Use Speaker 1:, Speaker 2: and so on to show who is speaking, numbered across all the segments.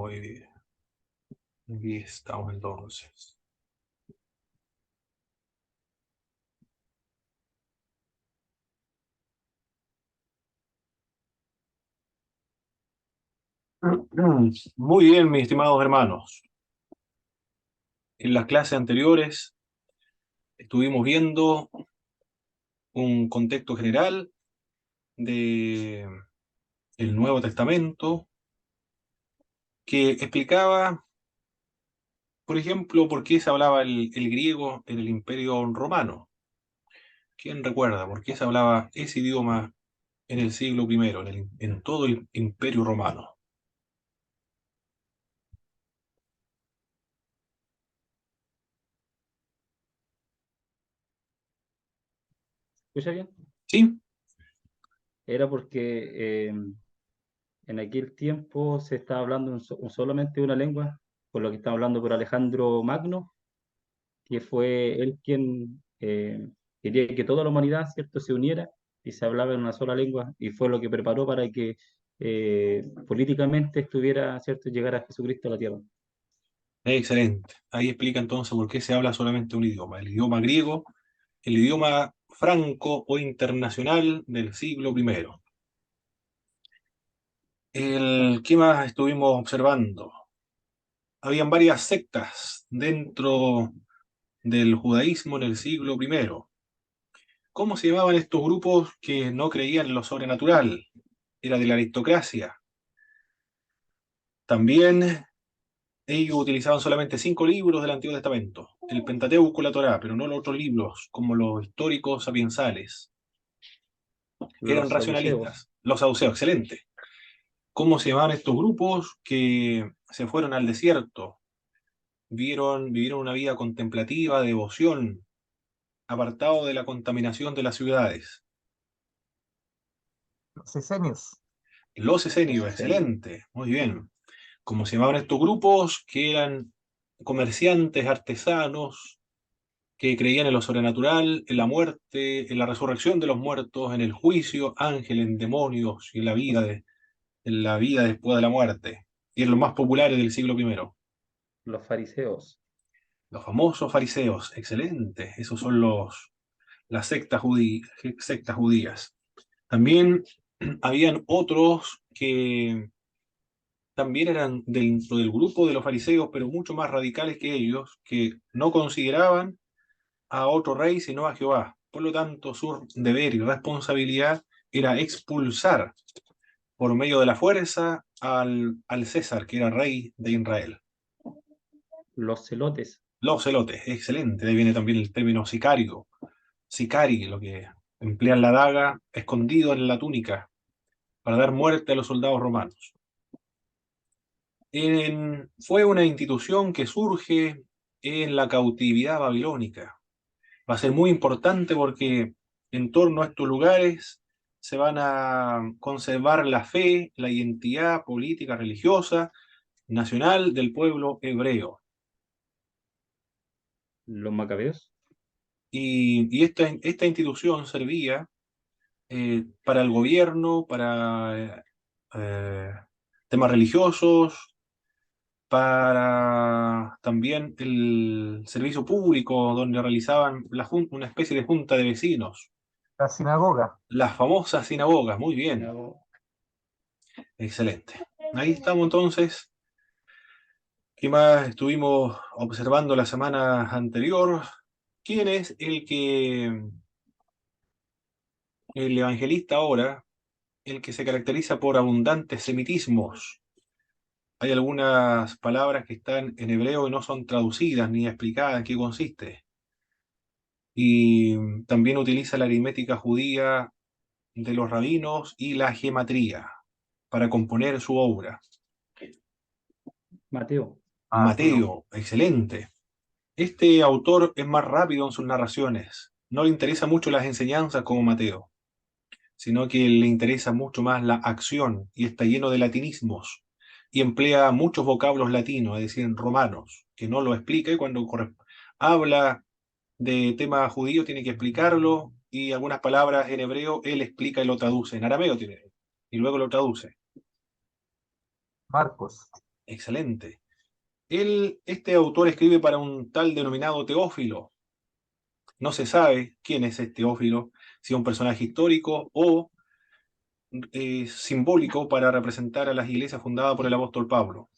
Speaker 1: Muy bien. Aquí estamos entonces. Muy bien, mis estimados hermanos. En las clases anteriores estuvimos viendo un contexto general de el Nuevo Testamento que explicaba, por ejemplo, por qué se hablaba el griego en el Imperio Romano. ¿Quién recuerda por qué se hablaba ese idioma en el siglo primero, en todo el Imperio Romano?
Speaker 2: ¿Escucha bien?
Speaker 1: ¿Sí?
Speaker 2: Era porque en aquel tiempo se estaba hablando solamente una lengua, por lo que estaba hablando por Alejandro Magno, que fue él quien quería que toda la humanidad, ¿cierto?, se uniera y se hablaba en una sola lengua, y fue lo que preparó para que políticamente estuviera, ¿cierto?, llegar a Jesucristo a la tierra.
Speaker 1: Excelente. Ahí explica entonces por qué se habla solamente un idioma, el idioma griego, el idioma franco o internacional del siglo primero. ¿Qué más estuvimos observando? Habían varias sectas dentro del judaísmo en el siglo primero. ¿Cómo se llamaban estos grupos que no creían en lo sobrenatural? Era de la aristocracia. También ellos utilizaban solamente 5 libros del Antiguo Testamento, el Pentateuco y la Torá, pero no los otros libros, como los históricos sapiensales. Eran
Speaker 2: Los saduceos.
Speaker 1: racionalistas. Los saduceos, excelente. ¿Cómo se llamaban estos grupos que se fueron al desierto? Vivieron una vida contemplativa, devoción, apartado de la contaminación de las ciudades.
Speaker 3: Los esenios.
Speaker 1: Los esenios,
Speaker 2: Los esenios.
Speaker 1: excelente, muy bien. ¿Cómo se llamaban estos grupos? Que eran comerciantes, artesanos, que creían en lo sobrenatural, en la muerte, en la resurrección de los muertos, en el juicio, ángeles, en demonios y en la vida después de la muerte. Y en los más populares del siglo primero.
Speaker 2: Los fariseos.
Speaker 1: Los famosos fariseos, excelente. Esos son las sectas judías. También habían otros que también eran dentro del grupo de los fariseos, pero mucho más radicales que ellos, que no consideraban a otro rey sino a Jehová. Por lo tanto, su deber y responsabilidad era expulsar por medio de la fuerza al César, que era rey de Israel.
Speaker 2: Los celotes.
Speaker 1: Los celotes, excelente. De ahí viene también el término sicario. Sicari, lo que emplean la daga escondido en la túnica para dar muerte a los soldados romanos. Fue una institución que surge en la cautividad babilónica. Va a ser muy importante porque en torno a estos lugares se van a conservar la fe, la identidad política, religiosa, nacional del pueblo hebreo.
Speaker 2: Los macabeos.
Speaker 1: Y esta institución servía para el gobierno, para temas religiosos, para también el servicio público, donde realizaban una especie de junta de vecinos.
Speaker 3: La sinagoga.
Speaker 1: Las famosas sinagogas, muy bien,
Speaker 2: No,
Speaker 1: excelente. Ahí estamos entonces. ¿Qué más estuvimos observando la semana anterior? ¿Quién es el evangelista ahora, el que se caracteriza por abundantes semitismos? Hay algunas palabras que están en hebreo y no son traducidas ni explicadas en qué consiste. Y también utiliza la aritmética judía de los rabinos y la gematría para componer su obra.
Speaker 2: Mateo.
Speaker 3: Mateo.
Speaker 1: Mateo, excelente. Este autor es más rápido en sus narraciones. No le interesa mucho las enseñanzas como Mateo, sino que le interesa mucho más la acción y está lleno de latinismos y emplea muchos vocablos latinos, es decir, romanos, que no lo explica y cuando habla de tema judío tiene que explicarlo y algunas palabras en hebreo él explica y lo traduce, en arameo tiene, y luego lo traduce.
Speaker 3: Marcos.
Speaker 1: Excelente. Este autor escribe para un tal denominado Teófilo. No se sabe quién es este Teófilo, si es un personaje histórico o simbólico para representar a las iglesias fundadas por el apóstol Pablo.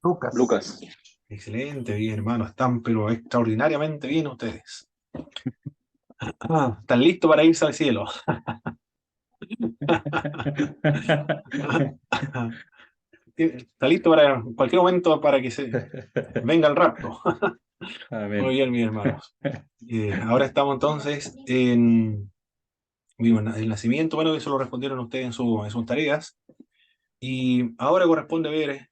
Speaker 3: Lucas.
Speaker 2: Lucas.
Speaker 1: Excelente, bien, hermano. Están, pero extraordinariamente bien ustedes. Están listos para irse al cielo. Está listo para cualquier momento para que se venga el rapto. Muy
Speaker 2: Amén.
Speaker 1: bien, mis hermanos. Ahora estamos entonces en el nacimiento. Bueno, eso lo respondieron ustedes en sus tareas. Y ahora corresponde ver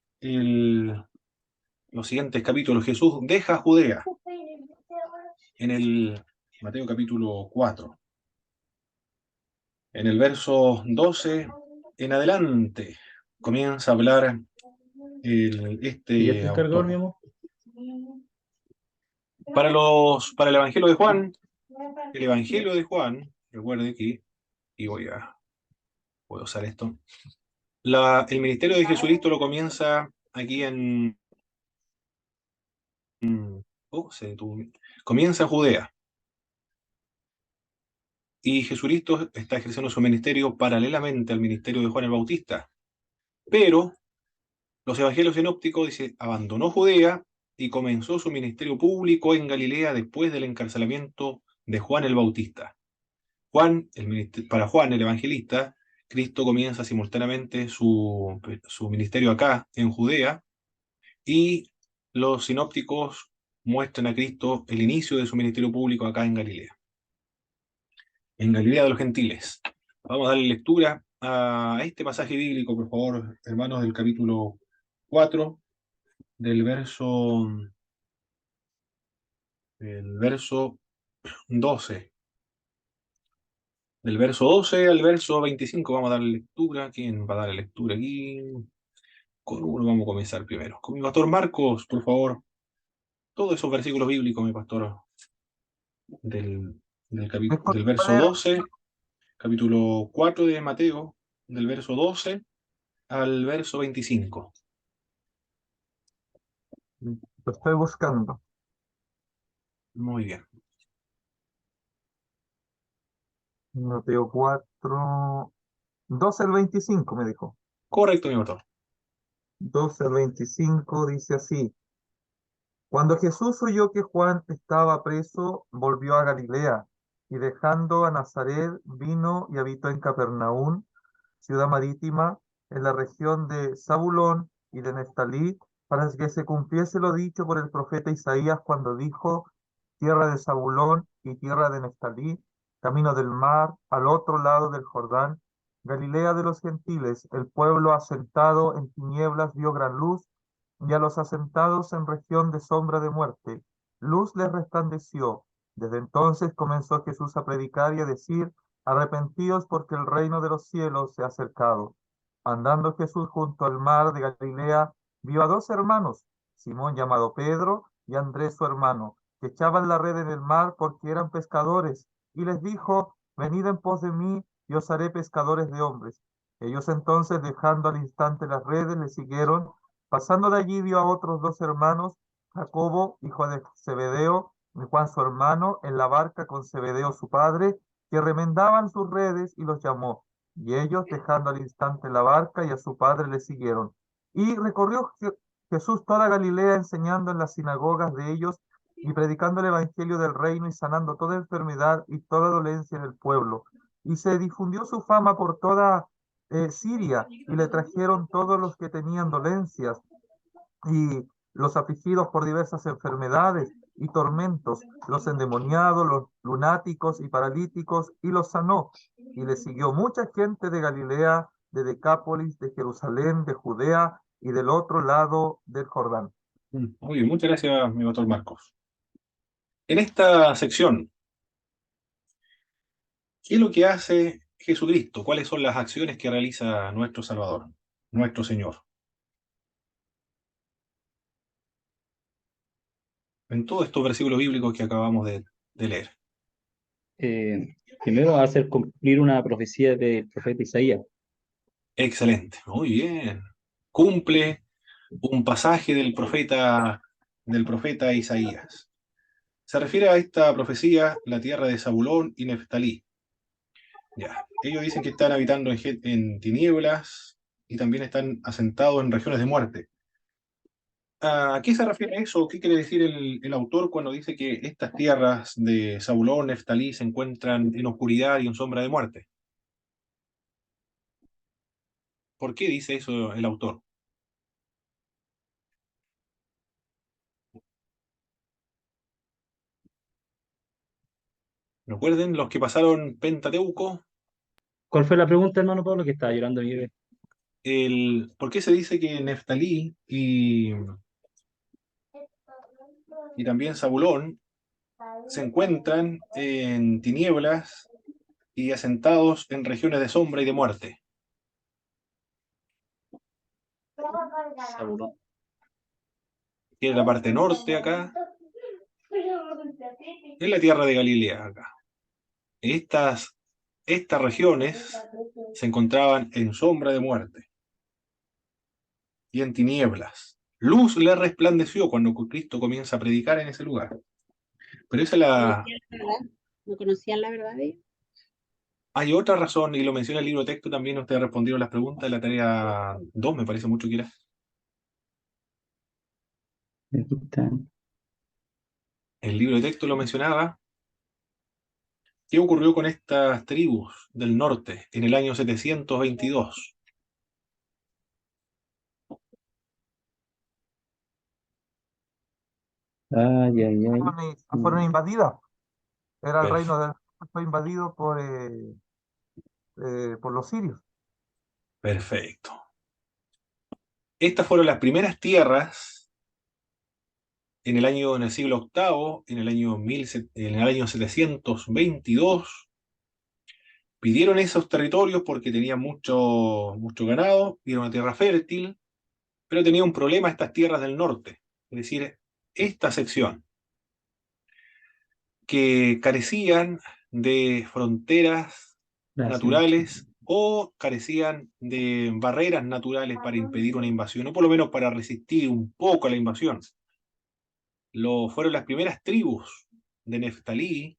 Speaker 1: los siguientes capítulos. Jesús deja Judea en el Mateo capítulo 4. En el verso 12 en adelante comienza a hablar
Speaker 2: ¿Y
Speaker 1: este
Speaker 2: este encargador, mi
Speaker 1: autor.
Speaker 2: amor?
Speaker 1: Para el Evangelio de Juan, recuerde que, y voy a usar esto, el ministerio de Jesucristo lo comienza aquí se detuvo. Comienza en Judea, y Jesucristo está ejerciendo su ministerio paralelamente al ministerio de Juan el Bautista, pero los evangelios sinópticos dice, abandonó Judea y comenzó su ministerio público en Galilea después del encarcelamiento de Juan el Bautista. Para Juan el evangelista, Cristo comienza simultáneamente su ministerio acá en Judea, y los sinópticos muestran a Cristo el inicio de su ministerio público acá en Galilea de los Gentiles. Vamos a darle lectura a este pasaje bíblico, por favor, hermanos, del capítulo 4, del verso 12. Del verso 12 al verso 25 vamos a dar lectura. ¿Quién va a dar lectura aquí? Con uno vamos a comenzar primero. Con mi pastor Marcos, por favor. Todos esos versículos bíblicos, mi pastor, del, del verso 12, capítulo 4 de Mateo, del verso 12 al verso 25.
Speaker 3: Lo estoy buscando.
Speaker 1: Muy bien.
Speaker 3: Mateo 4, 12 al 25 me dijo.
Speaker 1: Correcto, mi pastor.
Speaker 3: 12 al 25 dice así. Cuando Jesús oyó que Juan estaba preso, volvió a Galilea y dejando a Nazaret vino y habitó en Capernaum, ciudad marítima, en la región de Zabulón y de Neftalí, para que se cumpliese lo dicho por el profeta Isaías cuando dijo, tierra de Zabulón y tierra de Neftalí, camino del mar, al otro lado del Jordán, Galilea de los gentiles, el pueblo asentado en tinieblas vio gran luz, y a los asentados en región de sombra de muerte, luz les resplandeció. Desde entonces comenzó Jesús a predicar y a decir, arrepentíos porque el reino de los cielos se ha acercado. Andando Jesús junto al mar de Galilea, vio a dos hermanos, Simón llamado Pedro y Andrés su hermano, que echaban la red en el mar porque eran pescadores, y les dijo, venid en pos de mí y os haré pescadores de hombres. Ellos entonces, dejando al instante las redes, le siguieron. Pasando de allí vio a otros dos hermanos, Jacobo, hijo de Zebedeo, y Juan su hermano, en la barca con Zebedeo su padre, que remendaban sus redes y los llamó. Y ellos, dejando al instante la barca y a su padre, le siguieron. Y recorrió Jesús toda Galilea, enseñando en las sinagogas de ellos y predicando el evangelio del reino y sanando toda enfermedad y toda dolencia en el pueblo. Y se difundió su fama por toda Siria, y le trajeron todos los que tenían dolencias y los afligidos por diversas enfermedades y tormentos, los endemoniados, los lunáticos y paralíticos, y los sanó. Y le siguió mucha gente de Galilea, de Decápolis, de Jerusalén, de Judea y del otro lado del Jordán.
Speaker 1: Muy bien, muchas gracias, mi pastor Marcos. En esta sección, ¿qué es lo que hace Jesucristo? ¿Cuáles son las acciones que realiza nuestro Salvador, nuestro Señor? En todos estos versículos bíblicos que acabamos de leer.
Speaker 2: Primero hacer cumplir una profecía del profeta Isaías.
Speaker 1: Excelente, muy bien. Cumple un pasaje del profeta Isaías. Se refiere a esta profecía, la tierra de Zabulón y Neftalí. Ya. Ellos dicen que están habitando en tinieblas y también están asentados en regiones de muerte. ¿A qué se refiere eso? ¿Qué quiere decir el autor cuando dice que estas tierras de Zabulón, Neftalí se encuentran en oscuridad y en sombra de muerte? ¿Por qué dice eso el autor? Recuerden, los que pasaron Pentateuco,
Speaker 2: ¿Cuál fue la pregunta, hermano Pablo, que estaba llorando mi bebé?
Speaker 1: ¿por qué se dice que Neftalí y también Zabulón se encuentran en tinieblas y asentados en regiones de sombra y de muerte?
Speaker 2: Zabulón.
Speaker 1: Que es la parte norte acá, es la tierra de Galilea acá. Estas regiones se encontraban en sombra de muerte y en tinieblas. Luz le resplandeció cuando Cristo comienza a predicar en ese lugar. Pero esa es la...
Speaker 4: ¿Conocían la verdad? ¿No conocían la verdad de ellos?
Speaker 1: Hay otra razón, y lo menciona el libro de texto también, usted ha respondido las preguntas de la tarea 2, me parece mucho que era.
Speaker 2: Aquí están.
Speaker 1: El libro de texto lo mencionaba. ¿Qué ocurrió con estas tribus del norte en el año 722?
Speaker 2: Ay, ay, ay.
Speaker 3: Fueron invadidas. Era el reino
Speaker 1: Perf-
Speaker 3: del fue invadido por los sirios.
Speaker 1: Perfecto. Estas fueron las primeras tierras en el siglo octavo, en el año 722. Pidieron esos territorios porque tenían mucho ganado y era una tierra fértil, pero tenía un problema estas tierras del norte, es decir, esta sección, que carecían de fronteras
Speaker 2: Gracias.
Speaker 1: naturales o carecían de barreras naturales para impedir una invasión, o por lo menos para resistir un poco a la invasión. Fueron las primeras tribus de Neftalí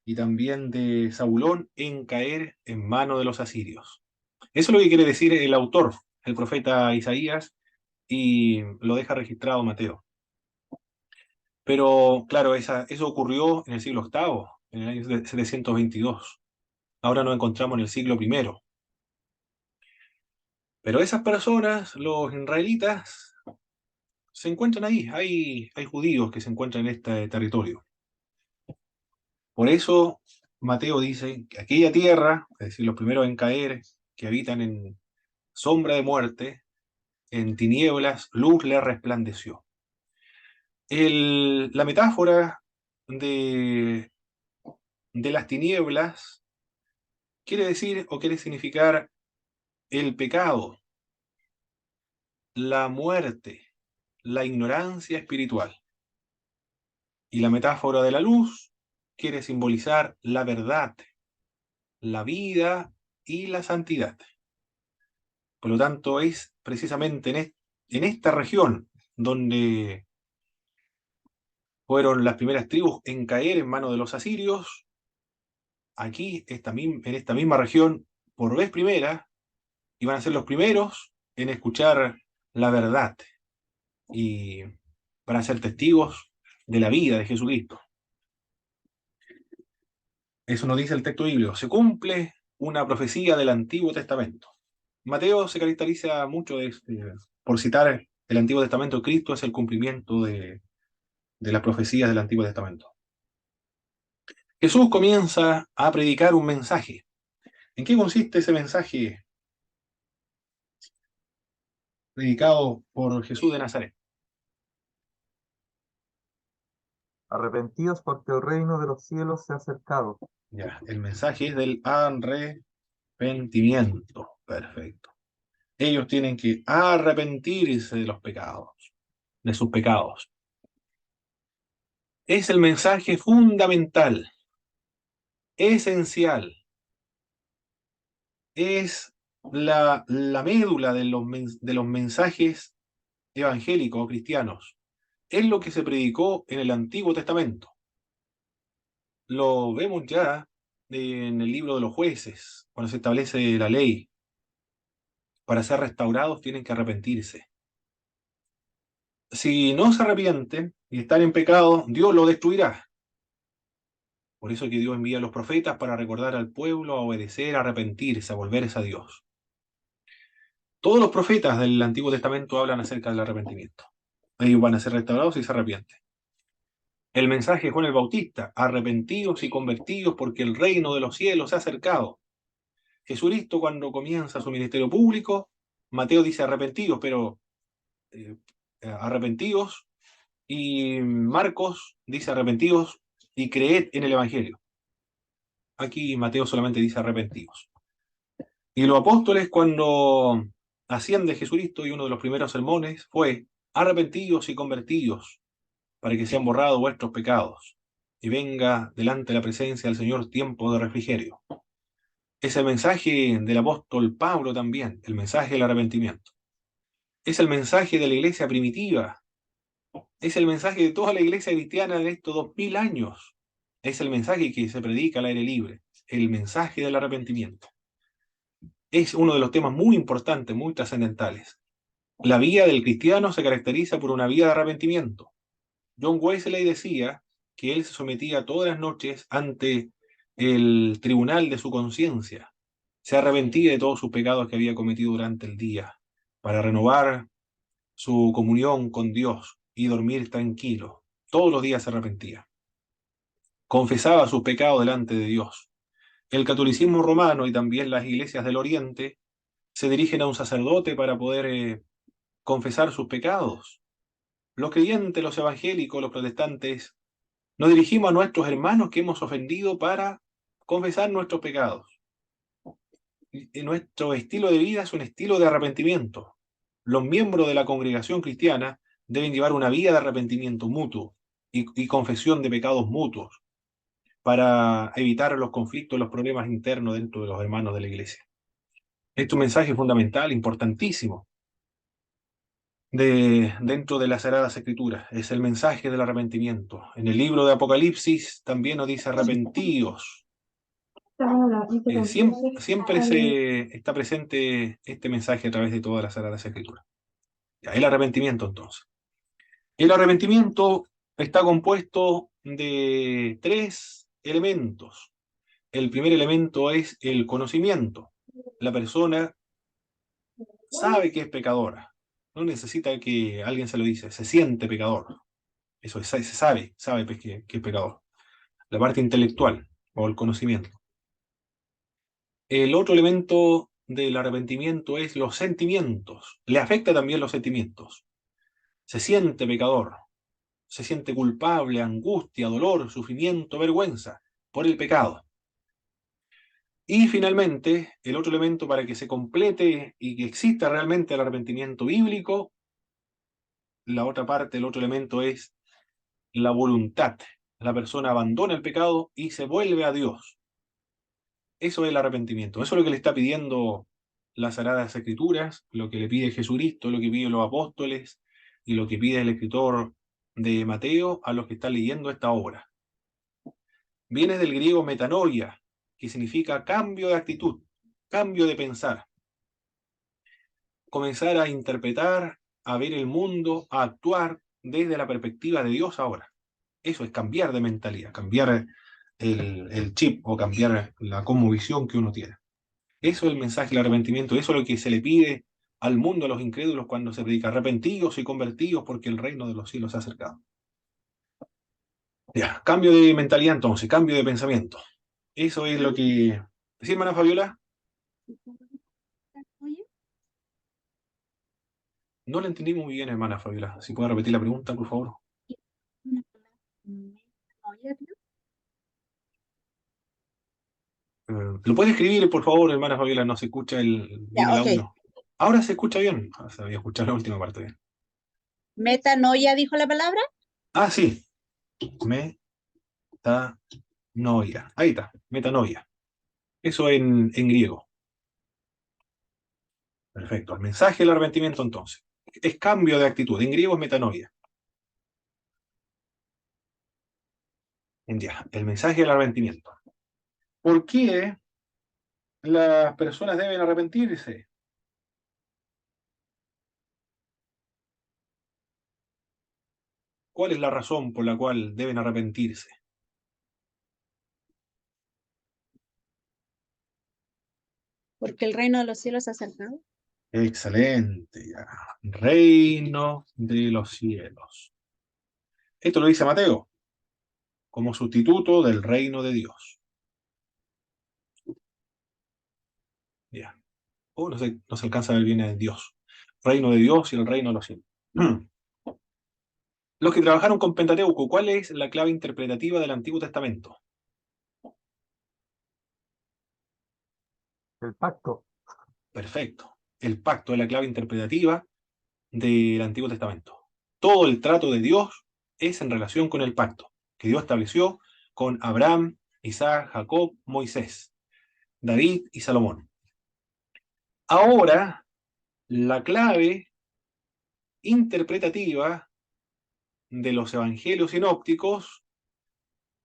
Speaker 1: y también de Zabulón en caer en manos de los asirios. Eso es lo que quiere decir el autor, el profeta Isaías, y lo deja registrado Mateo. Pero claro, eso ocurrió en el siglo octavo, en el año 722. Ahora nos encontramos en el siglo primero. Pero esas personas, los israelitas, se encuentran ahí. Hay judíos que se encuentran en este territorio. Por eso Mateo dice que aquella tierra, es decir, los primeros en caer, que habitan en sombra de muerte, en tinieblas, luz le resplandeció. La metáfora de, de las tinieblas quiere decir o quiere significar el pecado, la muerte, la ignorancia espiritual. Y la metáfora de la luz quiere simbolizar la verdad, la vida y la santidad. Por lo tanto, es precisamente en esta región donde fueron las primeras tribus en caer en manos de los asirios. Aquí, en esta misma región, por vez primera, iban a ser los primeros en escuchar la verdad y van a ser testigos de la vida de Jesucristo. Eso nos dice el texto bíblico. Se cumple una profecía del Antiguo Testamento. Mateo se caracteriza mucho por citar el Antiguo Testamento. Cristo es el cumplimiento de las profecías del Antiguo Testamento. Jesús comienza a predicar un mensaje. ¿En qué consiste ese mensaje predicado por Jesús de Nazaret?
Speaker 3: Arrepentidos porque el reino de los cielos se ha acercado.
Speaker 1: Ya, el mensaje es del arrepentimiento. Perfecto. Ellos tienen que arrepentirse de los pecados, de sus pecados. Es el mensaje fundamental, esencial. Es la médula de los mensajes evangélicos o cristianos, es lo que se predicó en el Antiguo Testamento. Lo vemos ya en el libro de los jueces, cuando se establece la ley. Para ser restaurados tienen que arrepentirse. Si no se arrepienten y están en pecado, Dios lo destruirá. Por eso que Dios envía a los profetas para recordar al pueblo a obedecer, a arrepentirse, a volverse a Dios. Todos los profetas del Antiguo Testamento hablan acerca del arrepentimiento. Ellos van a ser restaurados y se arrepienten. El mensaje de Juan el Bautista: arrepentidos y convertidos porque el reino de los cielos se ha acercado. Jesucristo, cuando comienza su ministerio público, Mateo dice arrepentidos, pero arrepentidos, y Marcos dice arrepentidos y creed en el Evangelio. Aquí Mateo solamente dice arrepentidos. Y los apóstoles, cuando asciende Jesucristo, y uno de los primeros sermones fue: arrepentidos y convertidos para que sean borrados vuestros pecados y venga delante de la presencia del Señor tiempo de refrigerio. Es el mensaje del apóstol Pablo también, el mensaje del arrepentimiento. Es el mensaje de la iglesia primitiva. Es el mensaje de toda la iglesia cristiana de estos 2000 años. Es el mensaje que se predica al aire libre, el mensaje del arrepentimiento. Es uno de los temas muy importantes, muy trascendentales. La vida del cristiano se caracteriza por una vida de arrepentimiento. John Wesley decía que él se sometía todas las noches ante el tribunal de su conciencia. Se arrepentía de todos sus pecados que había cometido durante el día para renovar su comunión con Dios y dormir tranquilo. Todos los días se arrepentía. Confesaba sus pecados delante de Dios. El catolicismo romano y también las iglesias del Oriente se dirigen a un sacerdote para poder confesar sus pecados. Los creyentes, los evangélicos, los protestantes, nos dirigimos a nuestros hermanos que hemos ofendido para confesar nuestros pecados. Y nuestro estilo de vida es un estilo de arrepentimiento. Los miembros de la congregación cristiana deben llevar una vida de arrepentimiento mutuo y confesión de pecados mutuos para evitar los conflictos, los problemas internos dentro de los hermanos de la iglesia. Este es un mensaje fundamental, importantísimo, dentro de las Sagradas Escrituras. Es el mensaje del arrepentimiento. En el libro de Apocalipsis también nos dice arrepentíos. Siempre está presente este mensaje a través de todas las Sagradas Escrituras. Ya, el arrepentimiento, entonces. El arrepentimiento está compuesto de 3 elementos. El primer elemento es el conocimiento. La persona sabe que es pecadora. No necesita que alguien se lo dice. Se siente pecador. Eso es, se sabe pues, que es pecador. La parte intelectual o el conocimiento. El otro elemento del arrepentimiento es los sentimientos. Le afecta también los sentimientos. Se siente pecador. Se siente culpable, angustia, dolor, sufrimiento, vergüenza por el pecado. Y finalmente, el otro elemento para que se complete y que exista realmente el arrepentimiento bíblico, la otra parte, el otro elemento es la voluntad. La persona abandona el pecado y se vuelve a Dios. Eso es el arrepentimiento. Eso es lo que le está pidiendo las Sagradas Escrituras, lo que le pide Jesucristo, lo que piden los apóstoles y lo que pide el escritor de Mateo a los que están leyendo esta obra. Viene del griego metanoia, que significa cambio de actitud, cambio de pensar. Comenzar a interpretar, a ver el mundo, a actuar desde la perspectiva de Dios ahora. Eso es cambiar de mentalidad, cambiar el chip o cambiar la cosmovisión que uno tiene. Eso es el mensaje del arrepentimiento, eso es lo que se le pide al mundo, a los incrédulos, cuando se predica: arrepentidos y convertidos porque el reino de los cielos se ha acercado. Ya, cambio de mentalidad entonces, cambio de pensamiento. Eso es lo que... ¿Sí, hermana Fabiola?
Speaker 4: Oye,
Speaker 1: No la entendí muy bien, hermana Fabiola. Si puede repetir la pregunta, por favor.
Speaker 4: una palabra, metanoia, creo.
Speaker 1: ¿Lo puede escribir, por favor, hermana Fabiola? No se escucha bien
Speaker 4: Ya,
Speaker 1: el
Speaker 4: ok.
Speaker 1: audio. Ahora se escucha bien. Se había escuchado la última parte bien.
Speaker 4: Metanoia dijo la palabra.
Speaker 1: Ah, sí. Metanoia. Ahí está. Metanoia. Eso en griego. Perfecto. El mensaje del arrepentimiento, entonces. es cambio de actitud. En griego es metanoia. Ya, el mensaje del arrepentimiento. ¿Por qué las personas deben arrepentirse? ¿Cuál es la razón por la cual deben arrepentirse?
Speaker 4: Porque el reino de los cielos se ha acercado.
Speaker 1: Excelente, ya. Reino de los cielos. Esto lo dice Mateo, como sustituto del reino de Dios. Ya. No se alcanza a ver bien en Dios. Reino de Dios y el reino de los cielos. Los que trabajaron con Pentateuco, ¿cuál es la clave interpretativa del Antiguo Testamento?
Speaker 3: El pacto.
Speaker 1: Perfecto. El pacto es la clave interpretativa del Antiguo Testamento. Todo el trato de Dios es en relación con el pacto que Dios estableció con Abraham, Isaac, Jacob, Moisés, David y Salomón. Ahora, la clave interpretativa de los evangelios sinópticos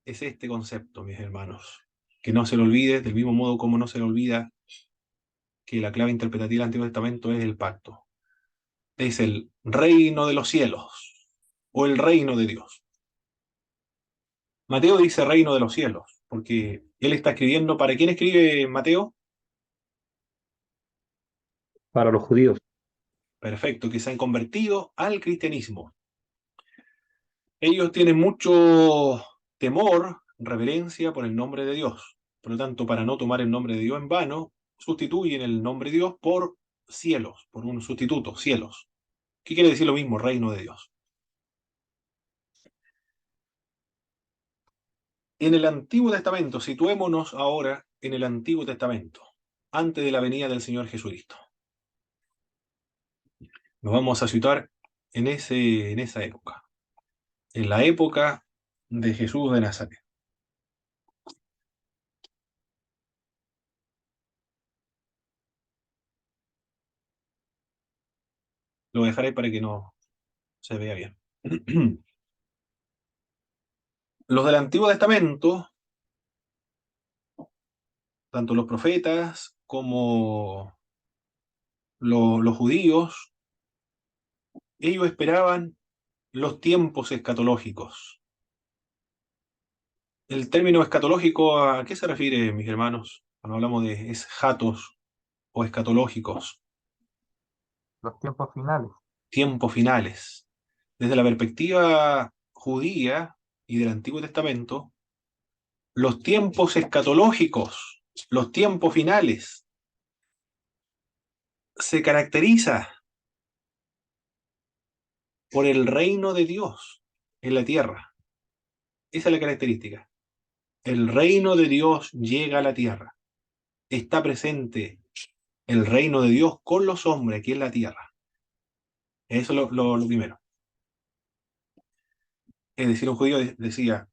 Speaker 1: es este concepto, mis hermanos. Que no se lo olvide, del mismo modo como no se le olvida que la clave interpretativa del Antiguo Testamento es el pacto. Es el reino de los cielos o el reino de Dios. Mateo dice reino de los cielos, porque él está escribiendo. ¿Para quién escribe Mateo?
Speaker 2: Para los judíos.
Speaker 1: Perfecto, que se han convertido al cristianismo. Ellos tienen mucho temor, reverencia por el nombre de Dios. Por lo tanto, para no tomar el nombre de Dios en vano, sustituyen el nombre de Dios por cielos, por un sustituto, cielos. ¿Qué quiere decir lo mismo, reino de Dios? En el Antiguo Testamento, situémonos ahora en el Antiguo Testamento, antes de la venida del Señor Jesucristo. Nos vamos a situar en esa época, en la época de Jesús de Nazaret. Lo dejaré para que no se vea bien. Los del Antiguo Testamento, tanto los profetas como los judíos, ellos esperaban los tiempos escatológicos. El término escatológico, ¿a qué se refiere, mis hermanos? Cuando hablamos de eschatos o escatológicos,
Speaker 3: Los tiempos finales.
Speaker 1: tiempos finales. Desde la perspectiva judía y del Antiguo Testamento, los tiempos escatológicos, los tiempos finales, se caracteriza por el reino de Dios en la tierra. Esa es la característica. El reino de Dios llega a la tierra. Está presente el reino de Dios con los hombres aquí en la tierra. Eso es lo primero. Es decir, un judío decía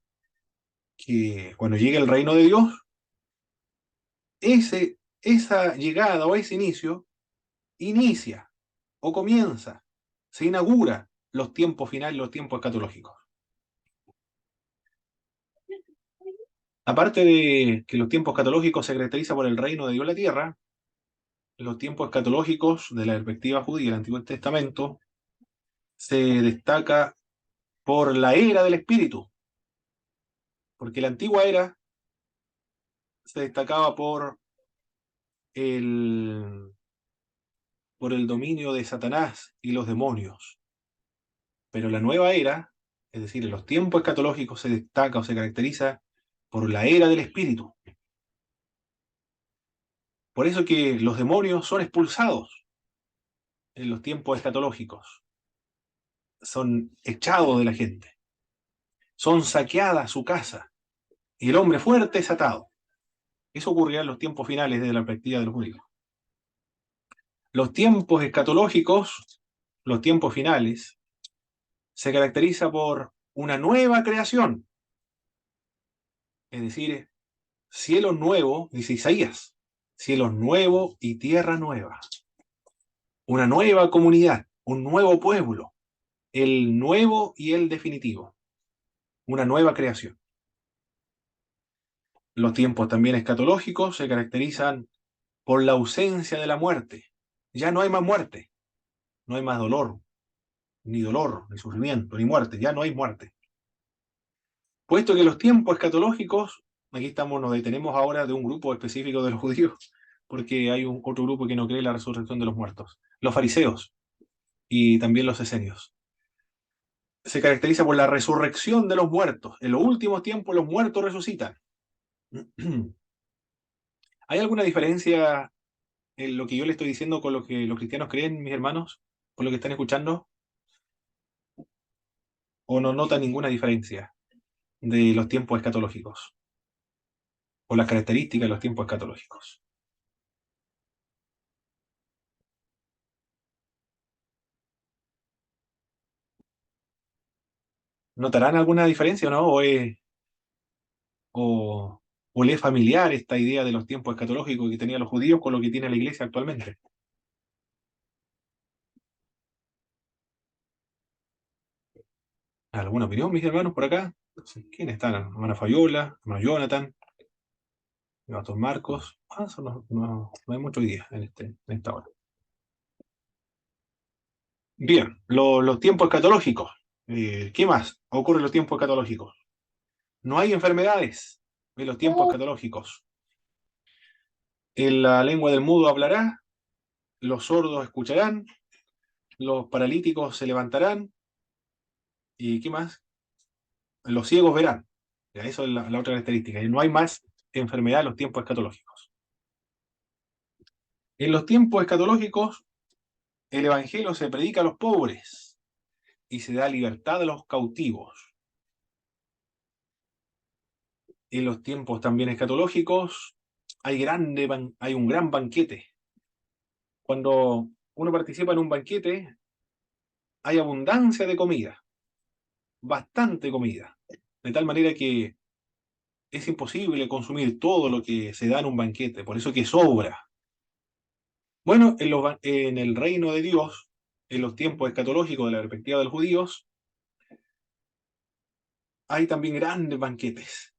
Speaker 1: que cuando llegue el reino de Dios, esa llegada o ese inicio inicia o comienza, se inaugura los tiempos finales, los tiempos escatológicos. Aparte de que los tiempos escatológicos se caracterizan por el reino de Dios en la tierra, los tiempos escatológicos de la perspectiva judía del Antiguo Testamento se destaca por la era del Espíritu, porque la antigua era se destacaba el, por el dominio de Satanás y los demonios, pero la nueva era, es decir, en los tiempos escatológicos se destaca o se caracteriza por la era del Espíritu. Por eso que los demonios son expulsados en los tiempos escatológicos, son echados de la gente, son saqueadas su casa, y el hombre fuerte es atado. Eso ocurrirá en los tiempos finales desde la perspectiva de los judíos. Los tiempos escatológicos, los tiempos finales, se caracteriza por una nueva creación, es decir, cielos nuevos, dice Isaías, cielos nuevos y tierra nueva. Una nueva comunidad, un nuevo pueblo, el nuevo y el definitivo, una nueva creación. Los tiempos también escatológicos se caracterizan por la ausencia de la muerte. Ya no hay más muerte, no hay más dolor, ni sufrimiento, ni muerte, ya no hay muerte. Puesto que los tiempos escatológicos, aquí estamos, nos detenemos ahora de un grupo específico de los judíos, porque hay otro grupo que no cree en la resurrección de los muertos, los fariseos y también los esenios. Se caracteriza por la resurrección de los muertos. En los últimos tiempos los muertos resucitan. ¿Hay alguna diferencia en lo que yo le estoy diciendo con lo que los cristianos creen, mis hermanos, con lo que están escuchando? ¿O no notan ninguna diferencia de los tiempos escatológicos o las características de los tiempos escatológicos? ¿Notarán alguna diferencia o no? ¿O le es familiar esta idea de los tiempos escatológicos que tenían los judíos con lo que tiene la iglesia actualmente? ¿Alguna opinión, mis hermanos, por acá? ¿Quién están? Hermana Fabiola, hermano Jonathan, hermano Marcos. Eso no hay mucho hoy día en esta hora. Bien, los tiempos escatológicos. ¿Qué más ocurre en los tiempos escatológicos? No hay enfermedades en los tiempos escatológicos. En la lengua del mudo hablará, los sordos escucharán, los paralíticos se levantarán, ¿y qué más? Los ciegos verán. Ya, eso es la otra característica. No hay más enfermedad en los tiempos escatológicos. En los tiempos escatológicos, el evangelio se predica a los pobres y se da libertad a los cautivos. En los tiempos también escatológicos hay un gran banquete. Cuando uno participa en un banquete, hay abundancia de comida, bastante comida, de tal manera que es imposible consumir todo lo que se da en un banquete, por eso que sobra. Bueno, en el reino de Dios, en los tiempos escatológicos de la perspectiva de los judíos, hay también grandes banquetes,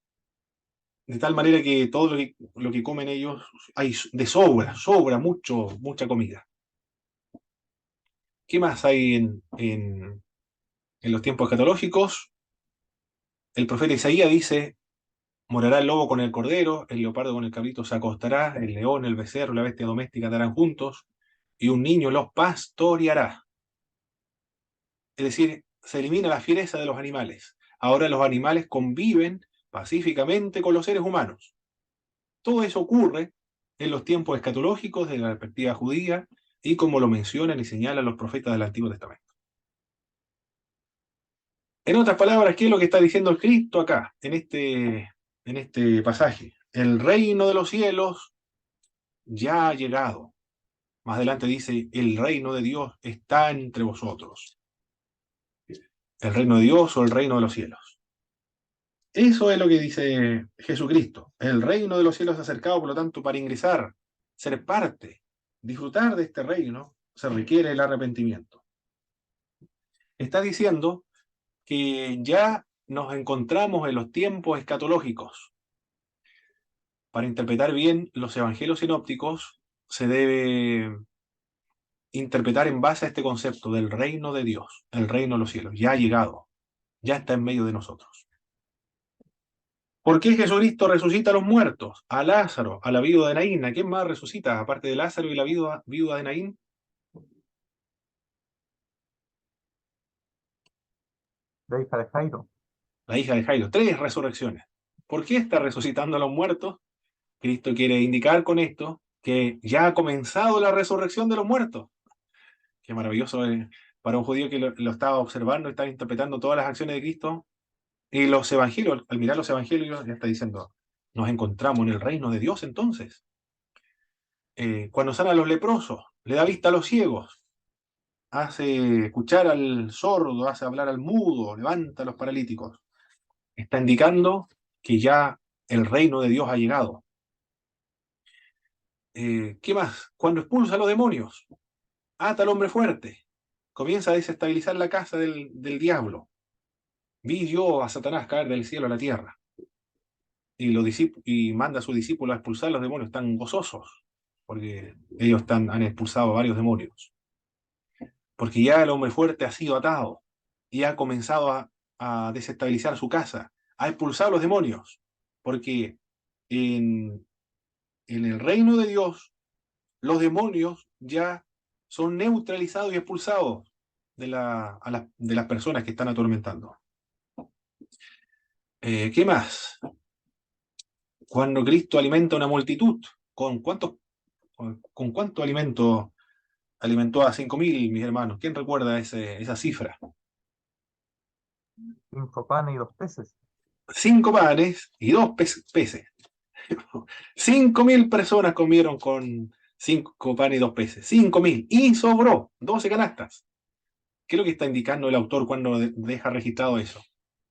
Speaker 1: de tal manera que todo lo que comen ellos hay de sobra mucha comida. ¿Qué más hay en los tiempos escatológicos? El profeta Isaías dice: morará el lobo con el cordero, el leopardo con el cabrito se acostará, el león, el becerro, la bestia doméstica andarán juntos, y un niño los pastoreará. Es decir, se elimina la fiereza de los animales. Ahora los animales conviven pacíficamente con los seres humanos. Todo eso ocurre en los tiempos escatológicos de la perspectiva judía y como lo mencionan y señalan los profetas del Antiguo Testamento. En otras palabras, ¿qué es lo que está diciendo el Cristo acá, en este pasaje? El reino de los cielos ya ha llegado. Más adelante dice, el reino de Dios está entre vosotros. El reino de Dios o el reino de los cielos. Eso es lo que dice Jesucristo. El reino de los cielos se ha acercado, por lo tanto, para ingresar, ser parte, disfrutar de este reino, se requiere el arrepentimiento. Está diciendo que ya nos encontramos en los tiempos escatológicos. Para interpretar bien los evangelios sinópticos, se debe interpretar en base a este concepto del reino de Dios, el reino de los cielos. Ya ha llegado, ya está en medio de nosotros. ¿Por qué Jesucristo resucita a los muertos? A Lázaro, a la viuda de Naín. ¿A quién más resucita, aparte de Lázaro y la viuda de Naín?
Speaker 3: La hija de Jairo.
Speaker 1: La hija de Jairo. 3 resurrecciones. ¿Por qué está resucitando a los muertos? Cristo quiere indicar con esto que ya ha comenzado la resurrección de los muertos. Qué maravilloso para un judío que lo estaba observando, está interpretando todas las acciones de Cristo. Y los evangelios, al mirar los evangelios, ya está diciendo, nos encontramos en el reino de Dios entonces. Cuando sana a los leprosos, le da vista a los ciegos, hace escuchar al sordo, hace hablar al mudo, levanta a los paralíticos. Está indicando que ya el reino de Dios ha llegado. ¿Qué más? Cuando expulsa a los demonios, ata al hombre fuerte, comienza a desestabilizar la casa del diablo. Vi yo a Satanás caer del cielo a la tierra. Y manda a sus discípulos a expulsar a los demonios. Están gozosos, porque ellos han expulsado a varios demonios. Porque ya el hombre fuerte ha sido atado y ha comenzado a desestabilizar su casa, ha expulsado a los demonios. Porque en el reino de Dios, los demonios ya son neutralizados y expulsados de las personas que están atormentando. ¿Qué más? Cuando Cristo alimenta a una multitud, ¿con cuánto alimento alimentó a 5.000, mis hermanos? ¿Quién recuerda esa cifra?
Speaker 3: 5 panes y 2 peces.
Speaker 1: 5 panes y 2 peces. 5.000 personas comieron con 5 panes y 2 peces. 5.000. Y sobró 12 canastas. ¿Qué es lo que está indicando el autor cuando deja registrado eso?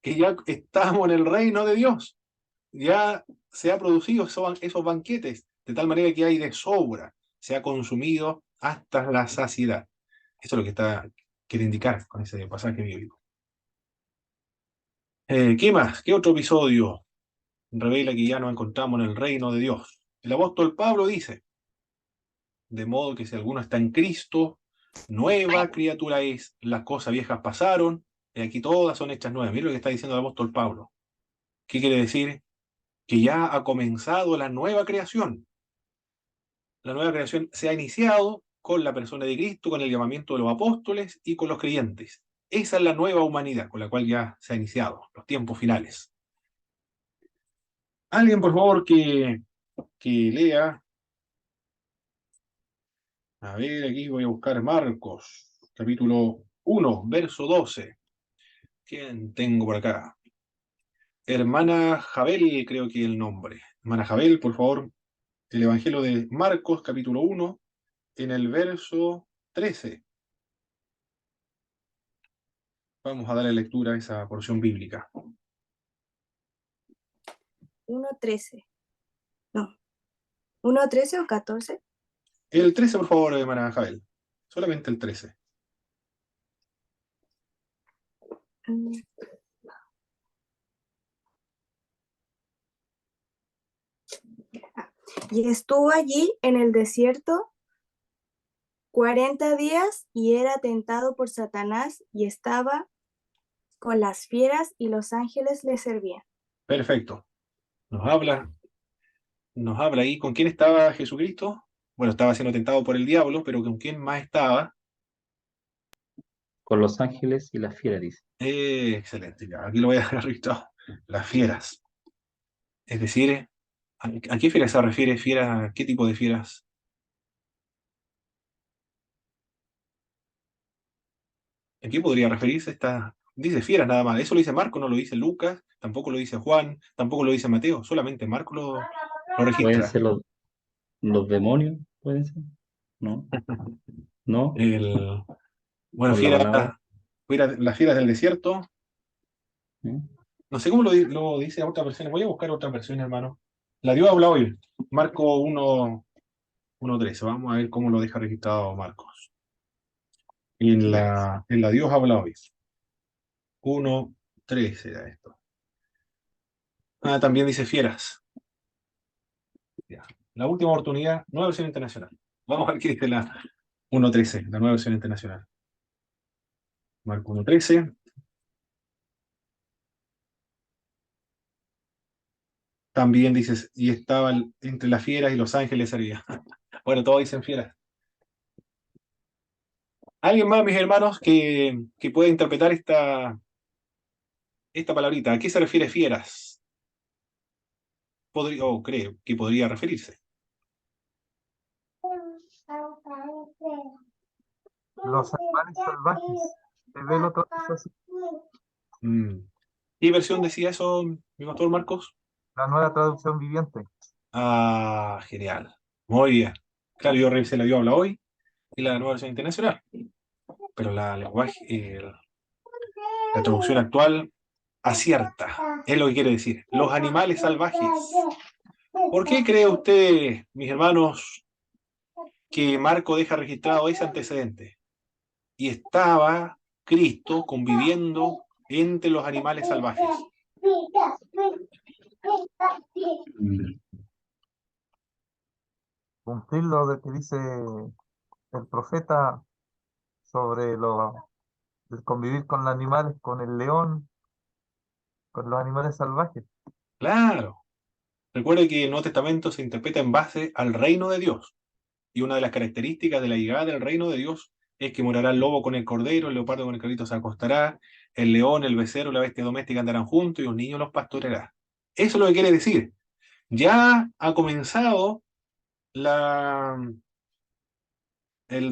Speaker 1: Que ya estamos en el reino de Dios. Ya se ha producido esos banquetes, de tal manera que hay de sobra. Se ha consumido hasta la saciedad. Esto es lo que quiere indicar con ese pasaje bíblico. ¿Qué más? ¿Qué otro episodio revela que ya nos encontramos en el reino de Dios? El apóstol Pablo dice, de modo que si alguno está en Cristo, nueva criatura es, las cosas viejas pasaron, y aquí todas son hechas nuevas. Mira lo que está diciendo el apóstol Pablo. ¿Qué quiere decir? Que ya ha comenzado la nueva creación. La nueva creación se ha iniciado con la persona de Cristo, con el llamamiento de los apóstoles y con los creyentes. Esa es la nueva humanidad con la cual ya se ha iniciado, los tiempos finales. Alguien, por favor, que lea. A ver, aquí voy a buscar Marcos, capítulo 1, verso 12. ¿Quién tengo por acá? Hermana Jabel, creo que es el nombre. Hermana Jabel, por favor, el Evangelio de Marcos, capítulo 1, en el verso 13. Vamos a darle lectura a esa porción bíblica.
Speaker 5: 1:13. No. 1:13 o 14.
Speaker 1: El 13, por favor, hermana Jabel. Solamente el 13.
Speaker 5: Y estuvo allí en el desierto 40 días y era tentado por Satanás y estaba con las fieras y los ángeles le servían.
Speaker 1: Perfecto. Nos habla ahí con quién estaba Jesucristo. Bueno, estaba siendo tentado por el diablo, pero con quién más estaba.
Speaker 2: Con los ángeles y las fieras, dice.
Speaker 1: Excelente, ya, aquí lo voy a dejar registrado. Las fieras. Es decir, ¿a qué fieras se refiere? ¿Qué tipo de fieras? ¿A qué podría referirse esta? Dice fieras nada más. Eso lo dice Marco, no lo dice Lucas, tampoco lo dice Juan, tampoco lo dice Mateo, solamente Marco lo
Speaker 2: ¿Pueden
Speaker 1: registra.
Speaker 2: ser los demonios? ¿Pueden ser? ¿No? ¿No?
Speaker 1: Bueno,
Speaker 2: Por la palabra.
Speaker 1: las fieras del desierto.
Speaker 2: ¿Mm?
Speaker 1: No sé cómo lo dice otra versión. Voy a buscar otra versión, hermano. La Dios habla hoy. Marco 1:13. Vamos a ver cómo lo deja registrado Marcos. En la Dios habla hoy. 1:13 era esto. También dice fieras. Ya. La última oportunidad, nueva versión internacional. Vamos a ver qué dice la 1:13, la nueva versión internacional. Marco 1:13. También dices, y estaban entre las fieras y los ángeles servían. Bueno, todos dicen fieras. ¿Alguien más, mis hermanos, que pueda interpretar esta palabrita? ¿A qué se refiere fieras? Cree que podría referirse.
Speaker 3: Los animales salvajes. Se ve lo traduce así.
Speaker 1: ¿Qué versión decía eso, mi pastor Marcos?
Speaker 3: La nueva traducción viviente.
Speaker 1: Ah, genial. Muy bien. Claro, yo revisé la Dios habla hoy y la nueva versión internacional. Pero la traducción actual acierta. Es lo que quiere decir. Los animales salvajes. ¿Por qué cree usted, mis hermanos, que Marco deja registrado ese antecedente? y estaba Cristo conviviendo entre los animales salvajes.
Speaker 3: Cumplir lo de que dice el profeta sobre el convivir con los animales, con el león, con los animales salvajes.
Speaker 1: Claro. Recuerde que el Nuevo Testamento se interpreta en base al reino de Dios. Y una de las características de la llegada del reino de Dios es que morará el lobo con el cordero, el leopardo con el cabrito se acostará, el león, el becerro, la bestia doméstica andarán juntos y un niño los pastoreará. Eso es lo que quiere decir. Ya ha comenzado el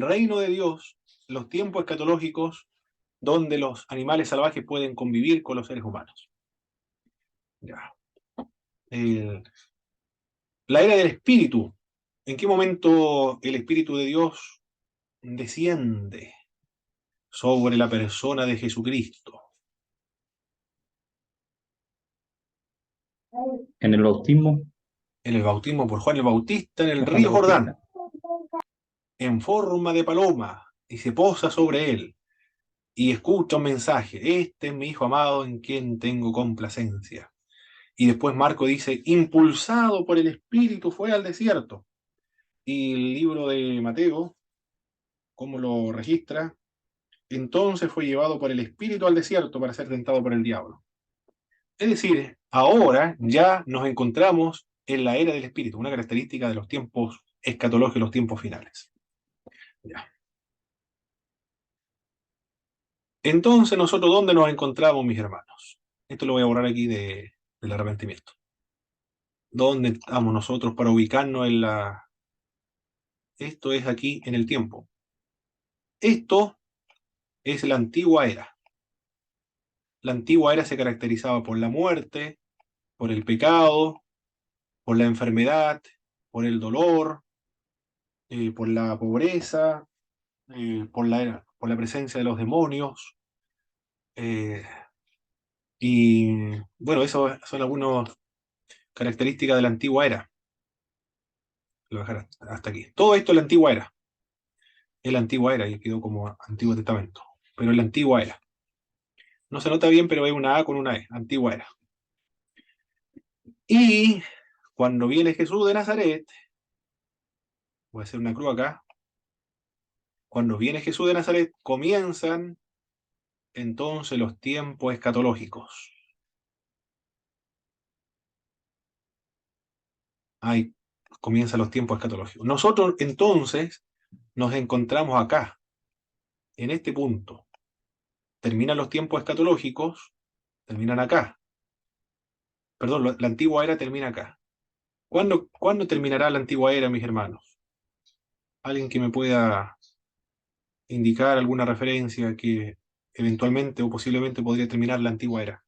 Speaker 1: reino de Dios, los tiempos escatológicos, donde los animales salvajes pueden convivir con los seres humanos. Ya. La era del Espíritu. ¿En qué momento el Espíritu de Dios desciende sobre la persona de Jesucristo?
Speaker 2: En el bautismo,
Speaker 1: En el bautismo por Juan el Bautista en el
Speaker 2: Juan el
Speaker 1: río Jordán,
Speaker 2: Bautista.
Speaker 1: en forma de paloma, y se posa sobre él, y escucha un mensaje: este es mi Hijo amado en quien tengo complacencia. Y después Marco dice: impulsado por el Espíritu fue al desierto. Y el libro de Mateo, ¿cómo lo registra? Entonces fue llevado por el Espíritu al desierto para ser tentado por el diablo. Es decir, ahora ya nos encontramos en la era del Espíritu, una característica de los tiempos escatológicos, los tiempos finales. Ya. Entonces, nosotros, ¿dónde nos encontramos, mis hermanos? Esto lo voy a borrar aquí del arrepentimiento. ¿Dónde estamos nosotros para ubicarnos en la... Esto es aquí en el tiempo. Esto es la antigua era. La antigua era se caracterizaba por la muerte, por el pecado, por la enfermedad, por el dolor, por la pobreza, por la presencia de los demonios. eh, y bueno, eso son algunas características de la antigua era. Lo voy a dejar hasta aquí. Todo esto es la antigua era. Es la antigua era y quedó como Antiguo Testamento. Pero es la antigua era. No se nota bien, pero es una A con una E. Antigua era. Y cuando viene Jesús de Nazaret, voy a hacer una cruz acá. Cuando viene Jesús de Nazaret, comienzan entonces los tiempos escatológicos. Ahí comienzan los tiempos escatológicos. Nosotros entonces nos encontramos acá, en este punto. Terminan los tiempos escatológicos, terminan acá. Perdón, la antigua era termina acá. ¿Cuándo terminará la antigua era, mis hermanos? ¿Alguien que me pueda indicar alguna referencia que eventualmente o posiblemente podría terminar la antigua era?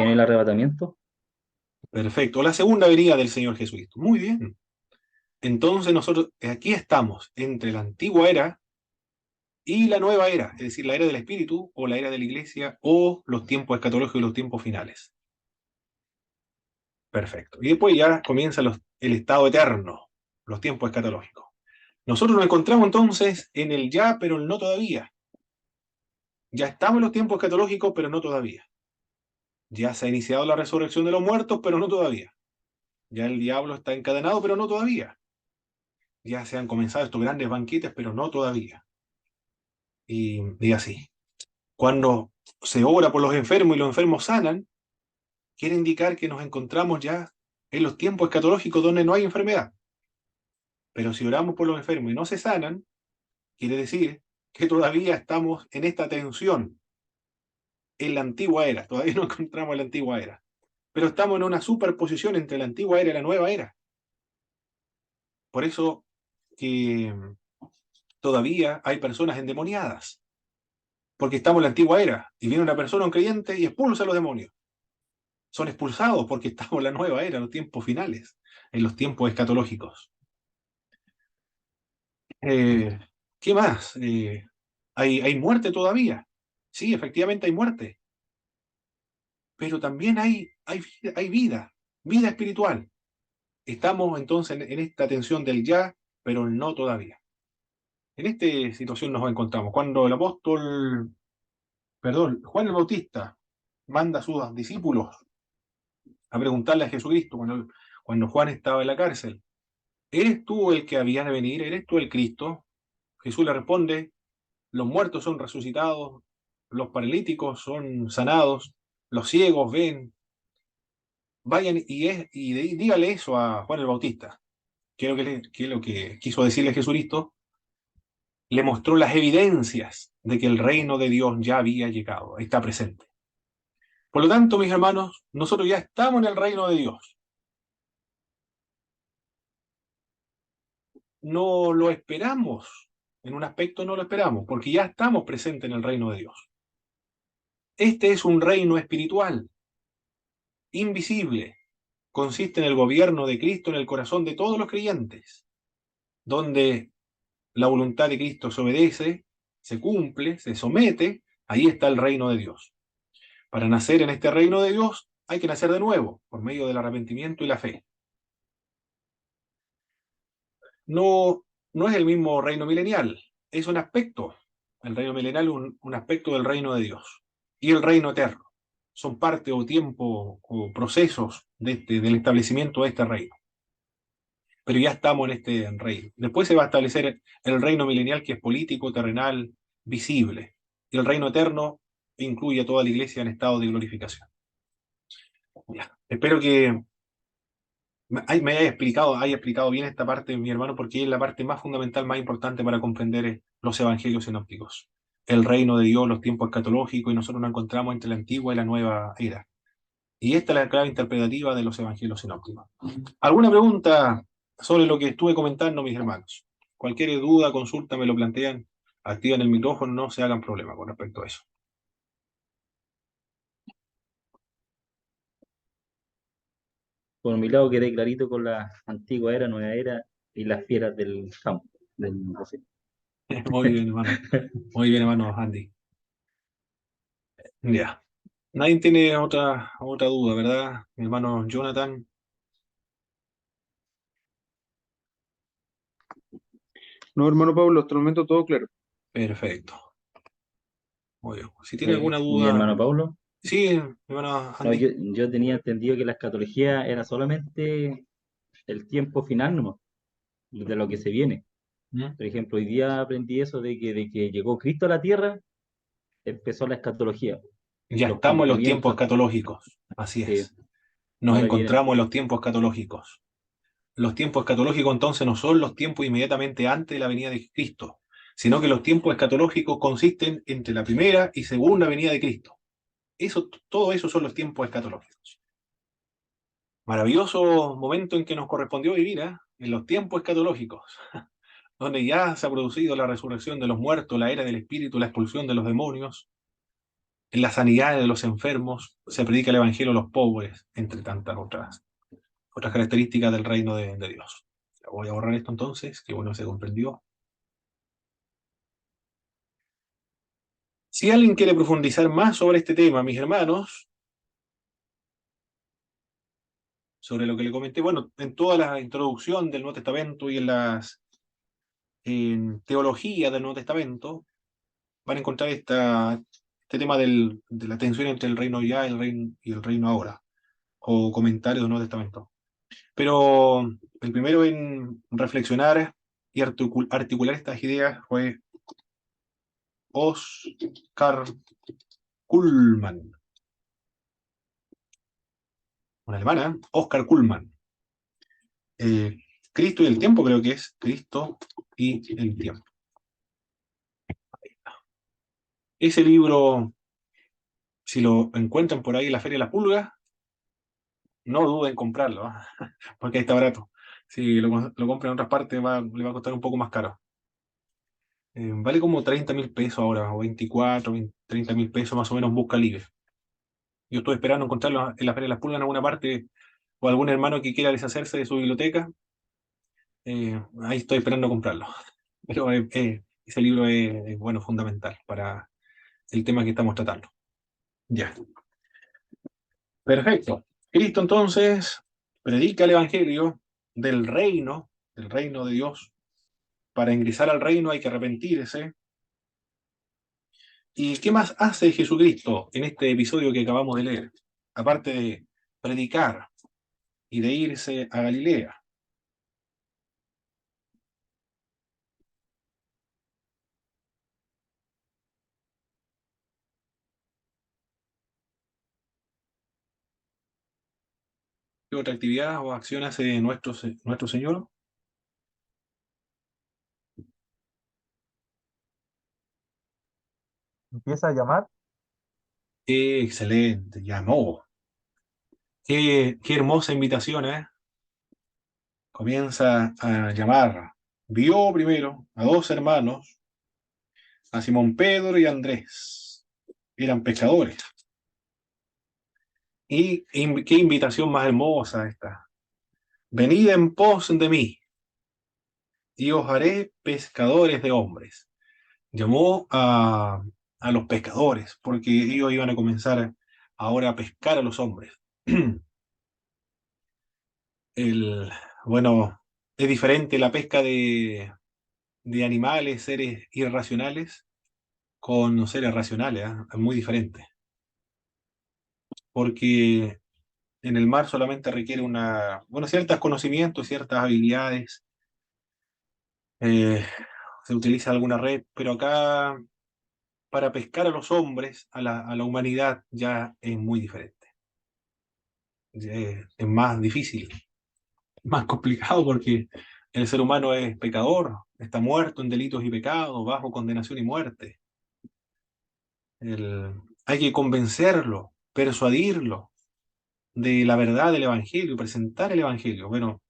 Speaker 2: en el arrebatamiento.
Speaker 1: Perfecto. La segunda venida del Señor Jesucristo. Muy bien. Entonces nosotros aquí estamos entre la antigua era y la nueva era, es decir, la era del Espíritu o la era de la Iglesia o los tiempos escatológicos y los tiempos finales. Perfecto. Y después ya comienza el estado eterno, los tiempos escatológicos. Nosotros nos encontramos entonces en el ya, pero el no todavía. Ya estamos en los tiempos escatológicos, pero no todavía. Ya se ha iniciado la resurrección de los muertos, pero no todavía. Ya el diablo está encadenado, pero no todavía. Ya se han comenzado estos grandes banquetes, pero no todavía. Y así. Cuando se ora por los enfermos y los enfermos sanan, quiere indicar que nos encontramos ya en los tiempos escatológicos donde no hay enfermedad. Pero si oramos por los enfermos y no se sanan, quiere decir que todavía estamos en esta tensión en la antigua era. Todavía no encontramos en la antigua era. Pero estamos en una superposición entre la antigua era y la nueva era. Por eso que todavía hay personas endemoniadas. Porque estamos en la antigua era y viene una persona, un creyente, y expulsa a los demonios. Son expulsados porque estamos en la nueva era, en los tiempos finales, en los tiempos escatológicos. Eh, ¿Qué más? ¿Hay muerte todavía? Sí, efectivamente hay muerte. Pero también hay vida, vida espiritual. Estamos entonces en esta tensión del ya, pero el no todavía. En esta situación nos encontramos. Cuando el apóstol, perdón, Juan el Bautista manda a sus discípulos a preguntarle a Jesucristo, cuando Juan estaba en la cárcel, ¿eres tú el que había de venir? ¿Eres tú el Cristo? Jesús le responde, los muertos son resucitados, los paralíticos son sanados, los ciegos ven. Vayan y dígale eso a Juan el Bautista. ¿Qué es lo que quiso decirle Jesucristo? Le mostró las evidencias de que el reino de Dios ya había llegado, está presente. Por lo tanto, mis hermanos, nosotros ya estamos en el reino de Dios. No lo esperamos, en un aspecto no lo esperamos, porque ya estamos presentes en el reino de Dios. Este es un reino espiritual, invisible, consiste en el gobierno de Cristo en el corazón de todos los creyentes, donde la voluntad de Cristo se obedece, se cumple, se somete, ahí está el reino de Dios. Para nacer en este reino de Dios hay que nacer de nuevo, por medio del arrepentimiento y la fe. No, no es el mismo reino milenial, es un aspecto, el reino milenial es un aspecto del reino de Dios. Y el reino eterno son parte o tiempo o procesos del establecimiento de este reino. Pero ya estamos en este reino. Después se va a establecer el reino milenial, que es político, terrenal, visible. Y el reino eterno incluye a toda la iglesia en estado de glorificación. Ya. Espero que me haya explicado bien esta parte, mi hermano, porque es la parte más fundamental, más importante para comprender los evangelios sinópticos. El reino de Dios, los tiempos escatológicos, y nosotros nos encontramos entre la antigua y la nueva era. Y esta es la clave interpretativa de los evangelios sinópticos. ¿Alguna pregunta sobre lo que estuve comentando, mis hermanos? Cualquier duda, consulta, me lo plantean, activan el micrófono, no se hagan problema con respecto a eso.
Speaker 2: Por mi lado quedé clarito con la antigua era, nueva era y las fieras del campo. No sé.
Speaker 1: Muy bien, hermano. Muy bien, hermano Andy. Ya. Nadie tiene otra duda, ¿verdad? Mi hermano Jonathan.
Speaker 6: No, hermano Pablo, hasta el momento todo claro.
Speaker 1: Perfecto. Muy bien. Si tiene alguna
Speaker 2: Mi
Speaker 1: duda.
Speaker 2: hermano Pablo,
Speaker 1: Sí, mi hermano
Speaker 2: no,
Speaker 1: Andy.
Speaker 2: yo tenía entendido que la escatología era solamente el tiempo final nomás, de lo que se viene.
Speaker 1: ¿Mm?
Speaker 2: Por ejemplo, hoy día aprendí eso de que llegó Cristo a la tierra, empezó la escatología,
Speaker 1: Ya
Speaker 2: los
Speaker 1: estamos en los tiempos
Speaker 2: cumplimientos.
Speaker 1: escatológicos. Así
Speaker 2: Sí,
Speaker 1: es. Nos
Speaker 2: ahora viene,
Speaker 1: encontramos en los tiempos escatológicos. Los tiempos escatológicos entonces no son los tiempos inmediatamente antes de la venida de Cristo, sino que los tiempos escatológicos consisten entre la primera y segunda venida de Cristo. Todo eso son los tiempos escatológicos. Maravilloso momento en que nos correspondió vivir, ¿eh? En los tiempos escatológicos, donde ya se ha producido la resurrección de los muertos, la era del espíritu, la expulsión de los demonios, en la sanidad de los enfermos, se predica el evangelio a los pobres, entre tantas otras características del reino de Dios. Voy a borrar esto entonces, que bueno, se comprendió. Si alguien quiere profundizar más sobre este tema, mis hermanos, sobre lo que le comenté, bueno, en toda la introducción del Nuevo Testamento y en las teología del Nuevo Testamento, van a encontrar este tema de la tensión entre el reino ya y el reino ahora, o comentarios del Nuevo Testamento. Pero el primero en reflexionar y articular estas ideas fue Oscar Kuhlmann, una alemana, Oscar Kuhlmann. Cristo y el tiempo, creo que es Cristo y el tiempo. Ese libro, si lo encuentran por ahí en la Feria de la Pulga, no duden en comprarlo, ¿eh? Porque ahí está barato. Si lo compran en otras partes, le va a costar un poco más caro. Vale como 30.000 pesos ahora, o 24, 30.000 pesos más o menos, busca libre. Yo estoy esperando encontrarlo en la Feria de las Pulgas en alguna parte, o algún hermano que quiera deshacerse de su biblioteca. Ahí estoy esperando comprarlo. Pero ese libro es, bueno, fundamental para el tema que estamos tratando. Ya. Perfecto. Cristo entonces predica el evangelio del reino de Dios, para ingresar al reino hay que arrepentirse. ¿Y qué más hace Jesucristo en este episodio que acabamos de leer? Aparte de predicar y de irse a Galilea. ¿Qué otra actividad o acción hace nuestro Señor?
Speaker 3: Empieza a llamar.
Speaker 1: Excelente, llamó. Qué hermosa invitación, ¿eh? Comienza a llamar. Vio primero a dos hermanos, a Simón Pedro y Andrés. Eran pescadores. Y qué invitación más hermosa esta. Venid en pos de mí, y os haré pescadores de hombres. Llamó a los pescadores, porque ellos iban a comenzar ahora a pescar a los hombres. El, bueno, es diferente la pesca de animales, seres irracionales, con seres racionales, ¿eh? Es muy diferente. Porque en el mar solamente requiere ciertos conocimientos, ciertas habilidades, eh, se utiliza alguna red, pero acá para pescar a los hombres, a la humanidad, ya es muy diferente. Es más difícil, más complicado porque el ser humano es pecador, está muerto en delitos y pecados, bajo condenación y muerte. Hay que convencerlo, persuadirlo de la verdad del Evangelio, presentar el Evangelio. Bueno,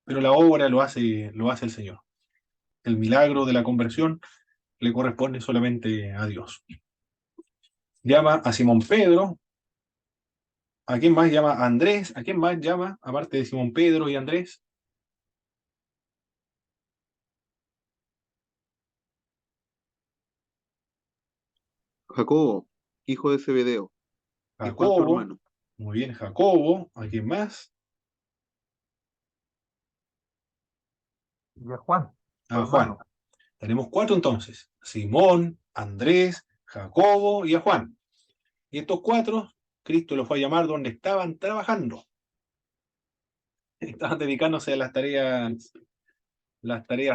Speaker 1: pero la obra lo hace el Señor. El milagro de la conversión le corresponde solamente a Dios. Llama a Simón Pedro. ¿A quién más llama? A Andrés. ¿A quién más llama? Aparte de Simón Pedro y Andrés.
Speaker 6: Jacobo, hijo de Zebedeo, y Juan su
Speaker 1: Jacobo.
Speaker 6: hermano.
Speaker 1: Muy bien, Jacobo. ¿A quién más?
Speaker 3: Y a Juan, su
Speaker 1: A Juan.
Speaker 3: hermano.
Speaker 1: Tenemos cuatro entonces. Simón, Andrés, Jacobo y a Juan. Y estos cuatro, Cristo los fue a llamar donde estaban trabajando. Estaban dedicándose a las tareas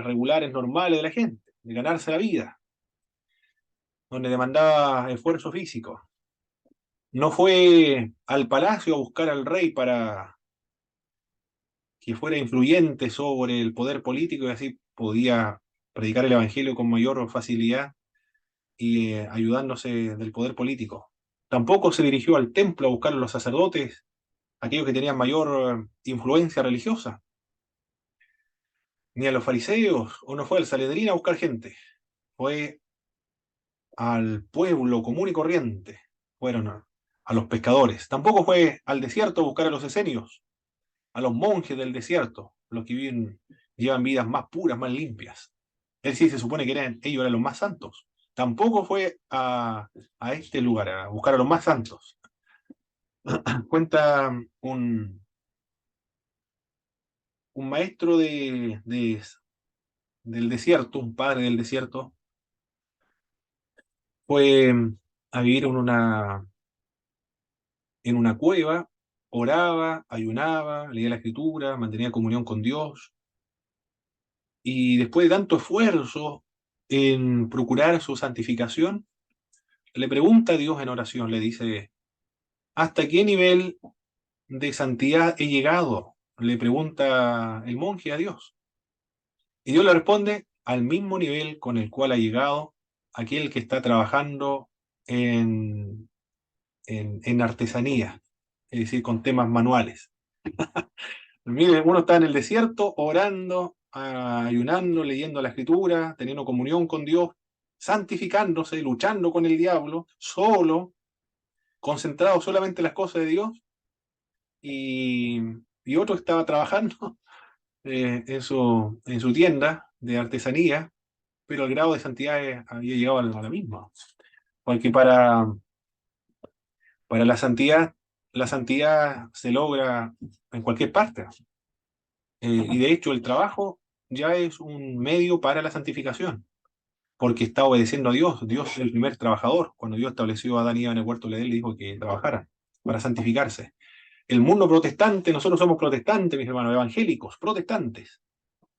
Speaker 1: regulares, normales de la gente, de ganarse la vida, donde demandaba esfuerzo físico. No fue al palacio a buscar al rey para que fuera influyente sobre el poder político y así podía predicar el evangelio con mayor facilidad y ayudándose del poder político. Tampoco se dirigió al templo a buscar a los sacerdotes, aquellos que tenían mayor influencia religiosa, ni a los fariseos, o no fue al Sanedrín a buscar gente, fue al pueblo común y corriente, fueron a los pescadores. Tampoco fue al desierto a buscar a los esenios, a los monjes del desierto, los que llevan vidas más puras, más limpias. Él sí se supone que ellos eran los más santos. Tampoco fue a este lugar a buscar a los más santos. Cuenta un maestro del desierto, un padre del desierto, fue a vivir en una cueva, oraba, ayunaba, leía la escritura, mantenía comunión con Dios, y después de tanto esfuerzo en procurar su santificación, le pregunta a Dios en oración, le dice, ¿hasta qué nivel de santidad he llegado? Le pregunta el monje a Dios. Y Dios le responde, al mismo nivel con el cual ha llegado aquel que está trabajando en artesanía, es decir, con temas manuales. Mire, uno está en el desierto orando, ayunando, leyendo la escritura, teniendo comunión con Dios, santificándose, luchando con el diablo, solo, concentrado solamente en las cosas de Dios, y, y otro estaba trabajando en su tienda de artesanía, pero el grado de santidad había llegado a la misma. Porque para la santidad se logra en cualquier parte. Y de hecho, el trabajo ya es un medio para la santificación, porque está obedeciendo a Dios. Dios es el primer trabajador. Cuando Dios estableció a Adán y Eva en el huerto de él, le dijo que trabajaran para santificarse. El mundo protestante, nosotros somos protestantes, mis hermanos, evangélicos, protestantes,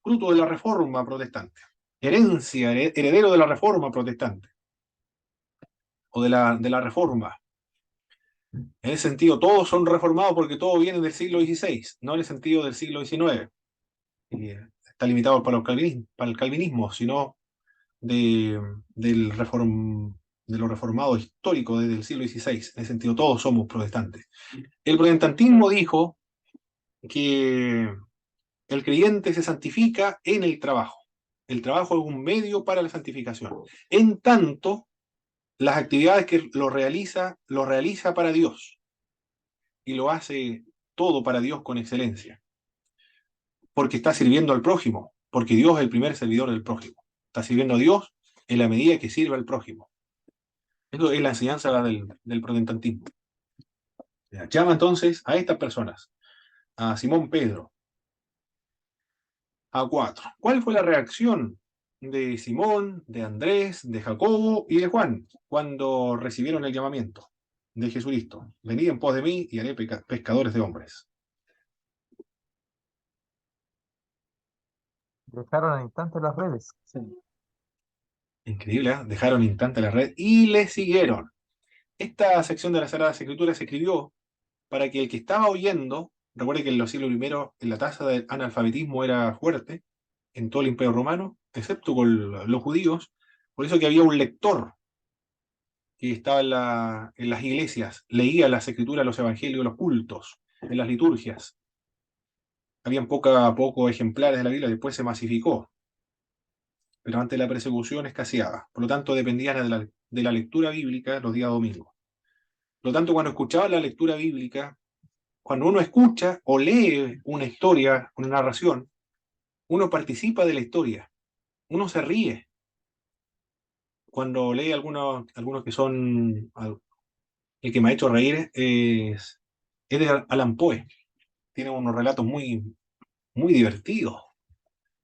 Speaker 1: fruto de la reforma protestante, herencia, heredero de la reforma protestante, o de la reforma. En ese sentido, todos son reformados porque todos vienen del siglo XVI, no en el sentido del siglo XIX. Está limitado para el calvinismo, sino de, del reform, de lo reformado histórico desde el siglo XVI. En ese sentido, todos somos protestantes. El protestantismo dijo que el creyente se santifica en el trabajo. El trabajo es un medio para la santificación. En tanto, las actividades que lo realiza para Dios y lo hace todo para Dios con excelencia, porque está sirviendo al prójimo, porque Dios es el primer servidor del prójimo. Está sirviendo a Dios en la medida que sirve al prójimo. Eso es la enseñanza del protestantismo. Llama entonces a estas personas, a Simón Pedro, a 4. ¿Cuál fue la reacción de Simón, de Andrés, de Jacobo y de Juan cuando recibieron el llamamiento de Jesucristo? Venid en pos de mí y haré pescadores de hombres.
Speaker 3: Dejaron al instante las redes.
Speaker 1: Increíble, ¿eh? Dejaron instante la red y le siguieron. Esta sección de las Sagradas Escrituras se escribió para que el que estaba oyendo, recuerde que en los siglos primeros la tasa de analfabetismo era fuerte en todo el Imperio Romano, excepto con los judíos, por eso que había un lector que estaba en las iglesias, leía las escrituras, los evangelios, los cultos, en las liturgias. Habían pocos ejemplares de la Biblia, después se masificó, pero ante la persecución escaseaba. Por lo tanto, dependían de la lectura bíblica los días domingos. Por lo tanto, cuando escuchaban la lectura bíblica, cuando uno escucha o lee una historia, una narración, uno participa de la historia, uno se ríe. Cuando lee algunos que son... El que me ha hecho reír es de Alan Poe. Tiene unos relatos muy, muy divertidos.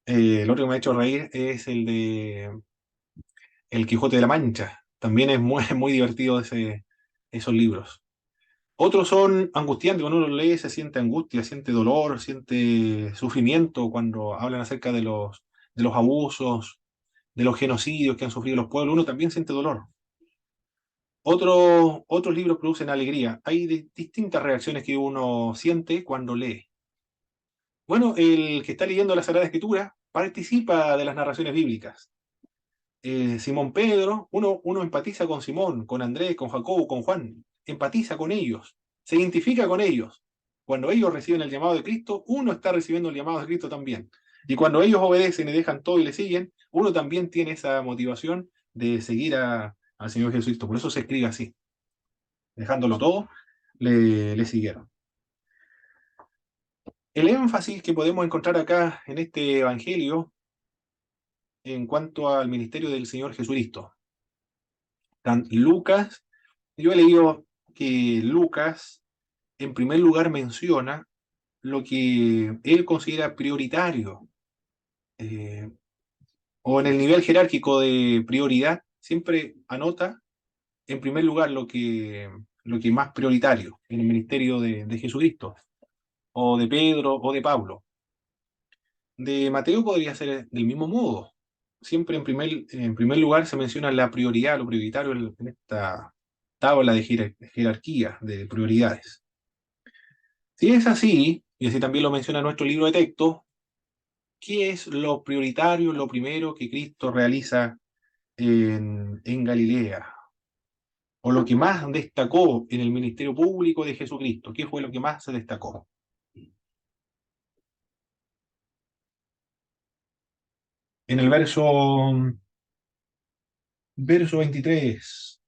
Speaker 1: El otro que me ha hecho reír es el de El Quijote de la Mancha. También es muy, muy divertido esos libros. Otros son angustiantes, cuando uno los lee se siente angustia, siente dolor, siente sufrimiento cuando hablan acerca de los abusos, de los genocidios que han sufrido los pueblos, uno también siente dolor. Otros libros producen alegría. Hay distintas reacciones que uno siente cuando lee. Bueno, el que está leyendo la Sagrada Escritura participa de las narraciones bíblicas. Simón Pedro, uno empatiza con Simón, con Andrés, con Jacobo, con Juan, empatiza con ellos, se identifica con ellos. Cuando ellos reciben el llamado de Cristo, uno está recibiendo el llamado de Cristo también. Y cuando ellos obedecen y dejan todo y le siguen, uno también tiene esa motivación de seguir al Señor Jesucristo. Por eso se escribe así. Dejándolo todo, le siguieron. El énfasis que podemos encontrar acá en este Evangelio en cuanto al ministerio del Señor Jesucristo. Lucas, yo he leído que Lucas en primer lugar menciona lo que él considera prioritario, o en el nivel jerárquico de prioridad, siempre anota en primer lugar lo que más prioritario en el ministerio de Jesucristo, o de Pedro, o de Pablo. De Mateo podría ser del mismo modo. Siempre en primer lugar se menciona la prioridad, lo prioritario en esta tabla de jerarquía de prioridades. Si es así, y así también lo menciona nuestro libro de texto, ¿qué es lo prioritario, lo primero que Cristo realiza en Galilea? O lo que más destacó en el ministerio público de Jesucristo. ¿Qué fue lo que más se destacó? En el verso 23.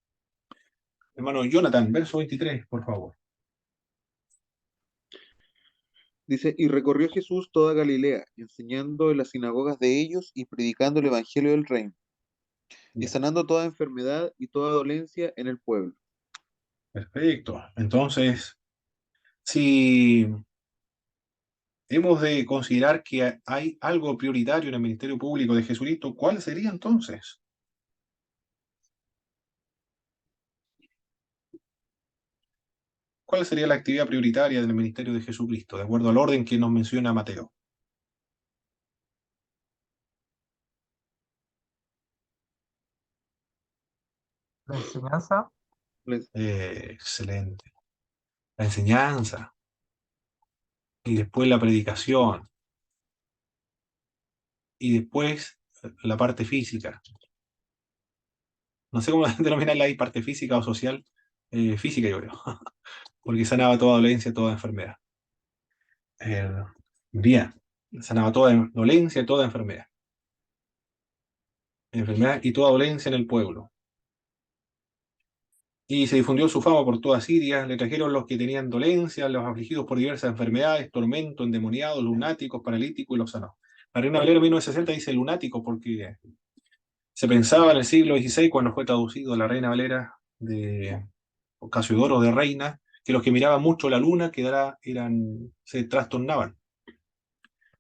Speaker 1: Hermano Jonathan, verso 23, por favor.
Speaker 6: Dice, y recorrió Jesús toda Galilea, enseñando en las sinagogas de ellos y predicando el evangelio del reino, y
Speaker 1: Ya,
Speaker 6: sanando toda enfermedad y toda dolencia en el pueblo.
Speaker 1: perfecto. Entonces, si hemos de considerar que hay algo prioritario en el ministerio público de Jesucristo. ¿Cuál sería entonces? ¿Cuál sería la actividad prioritaria del ministerio de Jesucristo, de acuerdo al orden que nos menciona Mateo?
Speaker 3: La enseñanza,
Speaker 1: Excelente. La enseñanza y después la predicación y después la parte física. No sé cómo denominarla ahí, parte física o social. Física, yo creo, porque sanaba toda dolencia, toda enfermedad. Eh, Bien, sanaba toda dolencia, toda enfermedad. Enfermedad y toda dolencia en el pueblo. Y se difundió su fama por toda Siria, le trajeron los que tenían dolencia, los afligidos por diversas enfermedades, tormento, endemoniados, lunáticos, paralíticos y los sanó. La Reina Valera 1960 dice lunático porque se pensaba en el siglo XVI, cuando fue traducido la Reina Valera de Casiodoro de Reina, que los que miraban mucho la luna se trastornaban.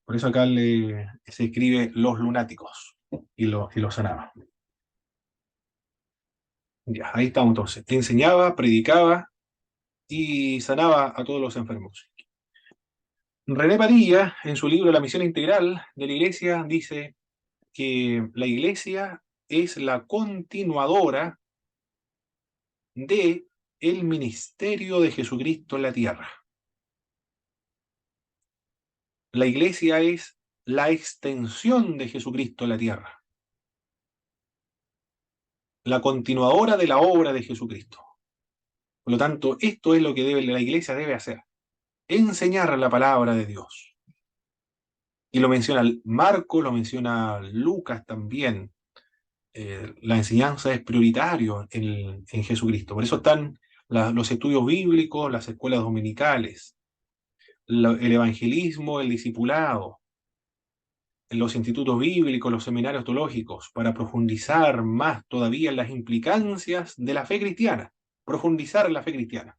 Speaker 1: Por eso acá se escribe los lunáticos y los sanaba. Ya, ahí estamos entonces. Enseñaba, predicaba y sanaba a todos los enfermos. René Padilla, en su libro La misión integral de la Iglesia, dice que la Iglesia es la continuadora de el ministerio de Jesucristo en la tierra. La Iglesia es la extensión de Jesucristo en la tierra, la continuadora de la obra de Jesucristo. Por lo tanto, esto es lo que la Iglesia debe hacer: enseñar la palabra de Dios. Y lo menciona Marco, lo menciona Lucas también. La enseñanza es prioritario en Jesucristo. Por eso están los estudios bíblicos, las escuelas dominicales, el evangelismo, el discipulado, en los institutos bíblicos, los seminarios teológicos, para profundizar más todavía en las implicancias de la fe cristiana, profundizar en la fe cristiana,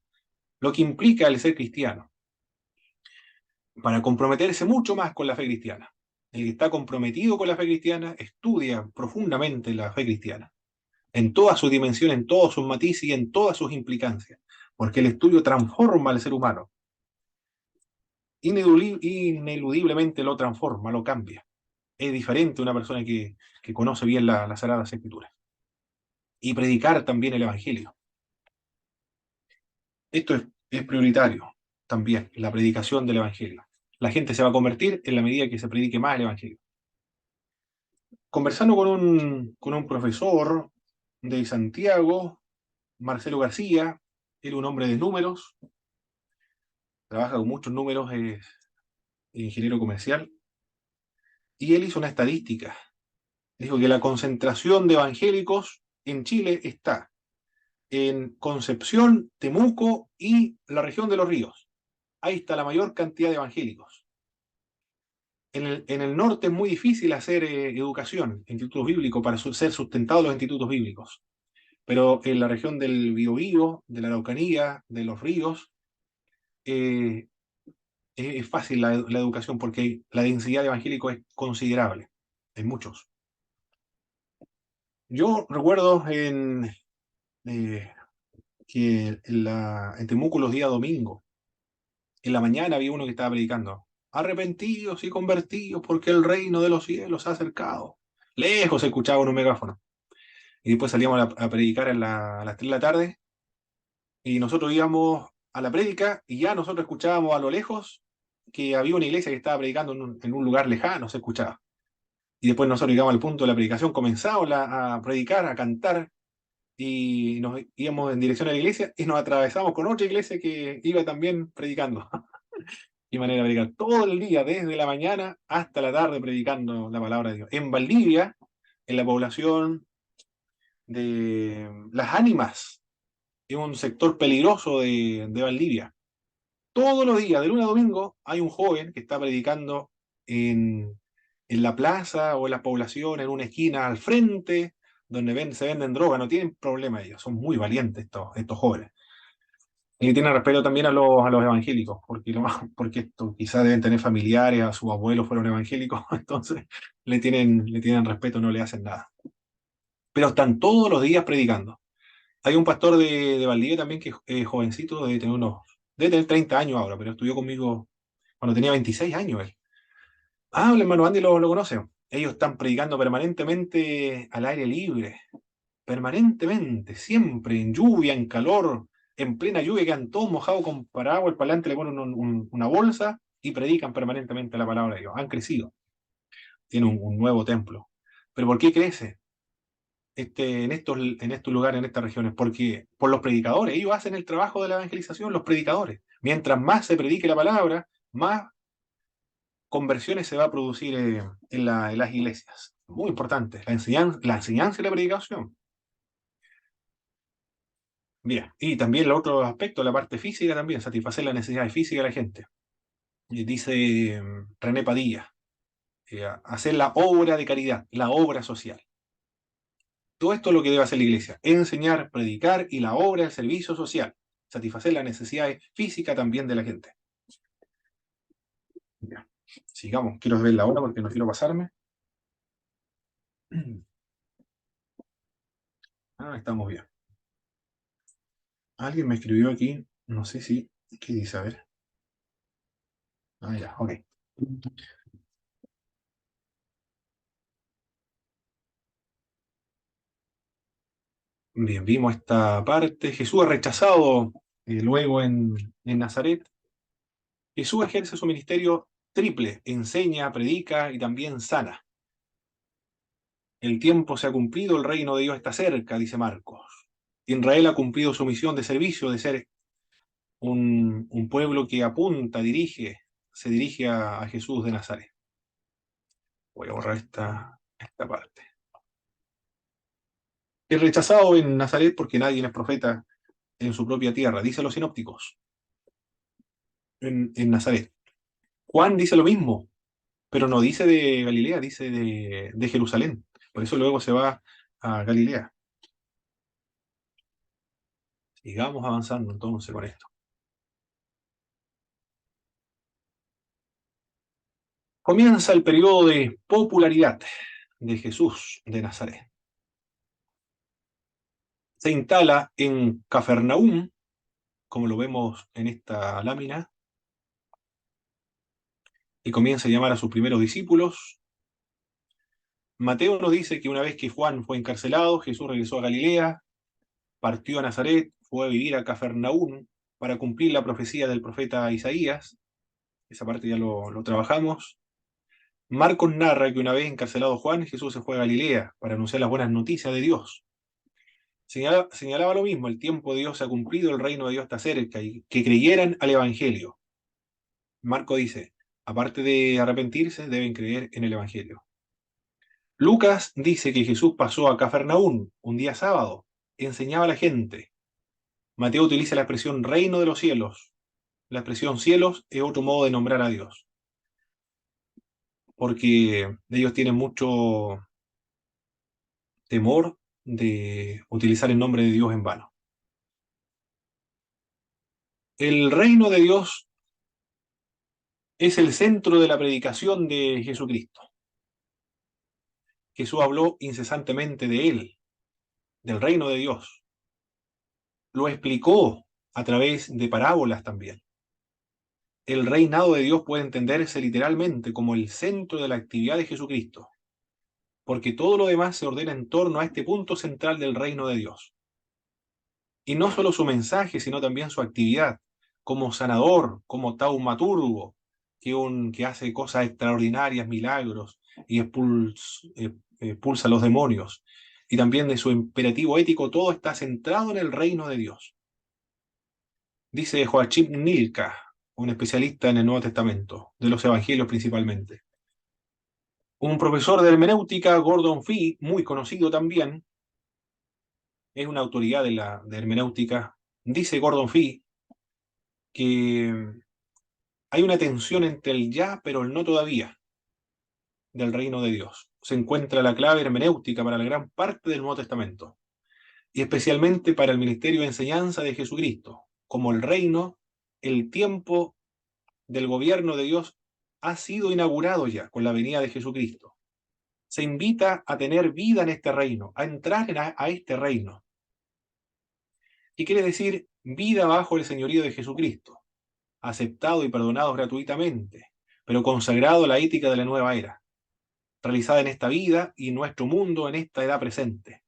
Speaker 1: lo que implica el ser cristiano, para comprometerse mucho más con la fe cristiana. El que está comprometido con la fe cristiana estudia profundamente la fe cristiana, en toda su dimensión, en todos sus matices y en todas sus implicancias, porque el estudio transforma al ser humano, ineludiblemente lo transforma, lo cambia. Es diferente una persona que conoce bien las Sagradas Escrituras. Y predicar también el Evangelio. Esto es prioritario también, la predicación del Evangelio. La gente se va a convertir en la medida que se predique más el Evangelio. Conversando con un profesor de Santiago, Marcelo García, él es un hombre de números, trabaja con muchos números, es ingeniero comercial, y él hizo una estadística. Dijo que la concentración de evangélicos en Chile está en Concepción, Temuco y la región de Los Ríos. Ahí está la mayor cantidad de evangélicos. En el norte es muy difícil hacer educación, institutos bíblicos, para ser sustentados los institutos bíblicos. Pero en la región del Biobío, de la Araucanía, de Los Ríos, es fácil la educación porque la densidad de evangélicos es considerable. Hay muchos. Yo recuerdo que en Temuco los días domingos, en la mañana había uno que estaba predicando: arrepentidos y convertidos porque el reino de los cielos se ha acercado. Lejos se escuchaba en un megáfono. Y después salíamos a predicar a las 3 de la tarde y nosotros íbamos a la prédica y ya nosotros escuchábamos a lo lejos que había una iglesia que estaba predicando en un lugar lejano, se escuchaba. Y después nosotros llegamos al punto de la predicación, comenzamos a predicar, a cantar, y nos íbamos en dirección a la iglesia y nos atravesamos con otra iglesia que iba también predicando. Y manera de predicar todo el día, desde la mañana hasta la tarde, predicando la palabra de Dios. En Valdivia, en la población de Las Ánimas, es un sector peligroso de Valdivia. Todos los días, de lunes a domingo, hay un joven que está predicando en la plaza o en la población, en una esquina al frente, donde se venden drogas. No tienen problema ellos, son muy valientes estos jóvenes. Y tienen respeto también a los evangélicos, porque, porque esto quizás deben tener familiares, a sus abuelos fueron evangélicos, entonces le tienen respeto, no le hacen nada. Pero están todos los días predicando. Hay un pastor de Valdivia también que es jovencito, debe tener 30 años ahora, pero estudió conmigo cuando tenía 26 años él. Ah, el hermano Andy lo conoce. Ellos están predicando permanentemente al aire libre, permanentemente, siempre, en lluvia, en calor, en plena lluvia, quedan todos mojados con paraguas, el parlante le ponen una bolsa y predican permanentemente la palabra de Dios. Han crecido, tienen un nuevo templo. ¿Pero por qué crece en estos lugares, en estas regiones? Porque por los predicadores, ellos hacen el trabajo de la evangelización, los predicadores. Mientras más se predique la palabra, más conversiones se va a producir en las iglesias. Muy importante, la enseñanza y la predicación. Bien, y también el otro aspecto, la parte física también, satisfacer las necesidades físicas de la gente. Y dice René Padilla, hacer la obra de caridad, la obra social. Todo esto es lo que debe hacer la iglesia, enseñar, predicar y la obra del servicio social, satisfacer las necesidades físicas también de la gente. Ya. Sigamos, quiero ver la hora porque no quiero pasarme. Ah, estamos bien. Alguien me escribió aquí, no sé si, ¿qué dice? A ver. Ah, ya, ok. Bien, vimos esta parte. Jesús es rechazado luego en Nazaret. Jesús ejerce su ministerio triple, enseña, predica y también sana. El tiempo se ha cumplido, el reino de Dios está cerca, dice Marcos. Israel ha cumplido su misión de servicio, de ser un pueblo que apunta, se dirige a Jesús de Nazaret. Voy a borrar esta parte. Es rechazado en Nazaret porque nadie es profeta en su propia tierra, dicen los sinópticos, en Nazaret. Juan dice lo mismo, pero no dice de Galilea, dice de Jerusalén. Por eso luego se va a Galilea. Sigamos avanzando entonces con esto. Comienza el periodo de popularidad de Jesús de Nazaret. Se instala en Cafarnaúm, como lo vemos en esta lámina, y comienza a llamar a sus primeros discípulos. Mateo nos dice que una vez que Juan fue encarcelado, Jesús regresó a Galilea, partió a Nazaret, fue a vivir a Cafarnaúm para cumplir la profecía del profeta Isaías. Esa parte ya lo trabajamos. Marcos narra que una vez encarcelado Juan, Jesús se fue a Galilea para anunciar las buenas noticias de Dios. Señalaba lo mismo, el tiempo de Dios se ha cumplido, el reino de Dios está cerca, y que creyeran al Evangelio. Marco dice, aparte de arrepentirse, deben creer en el Evangelio. Lucas dice que Jesús pasó a Cafarnaúm un día sábado, enseñaba a la gente. Mateo utiliza la expresión reino de los cielos. La expresión cielos es otro modo de nombrar a Dios, porque ellos tienen mucho temor de utilizar el nombre de Dios en vano. El reino de Dios es el centro de la predicación de Jesucristo. Jesús habló incesantemente de él, del reino de Dios. Lo explicó a través de parábolas también. El reinado de Dios puede entenderse literalmente como el centro de la actividad de Jesucristo, porque todo lo demás se ordena en torno a este punto central del reino de Dios. Y no solo su mensaje, sino también su actividad, como sanador, como taumaturgo, que hace cosas extraordinarias, milagros, y expulsa a los demonios. Y también de su imperativo ético, todo está centrado en el reino de Dios. Dice Joachim Nilka, un especialista en el Nuevo Testamento, de los Evangelios principalmente. Un profesor de hermenéutica, Gordon Fee, muy conocido también, es una autoridad de hermenéutica, dice Gordon Fee que hay una tensión entre el ya, pero el no todavía del reino de Dios. Se encuentra la clave hermenéutica para la gran parte del Nuevo Testamento, y especialmente para el ministerio de enseñanza de Jesucristo. como el reino, el tiempo del gobierno de Dios ha sido inaugurado ya con la venida de Jesucristo. Se invita a tener vida en este reino, a entrar a este reino. ¿Qué quiere decir vida bajo el señorío de Jesucristo? Aceptado y perdonado gratuitamente, pero consagrado a la ética de la nueva era, realizada en esta vida y en nuestro mundo en esta edad presente.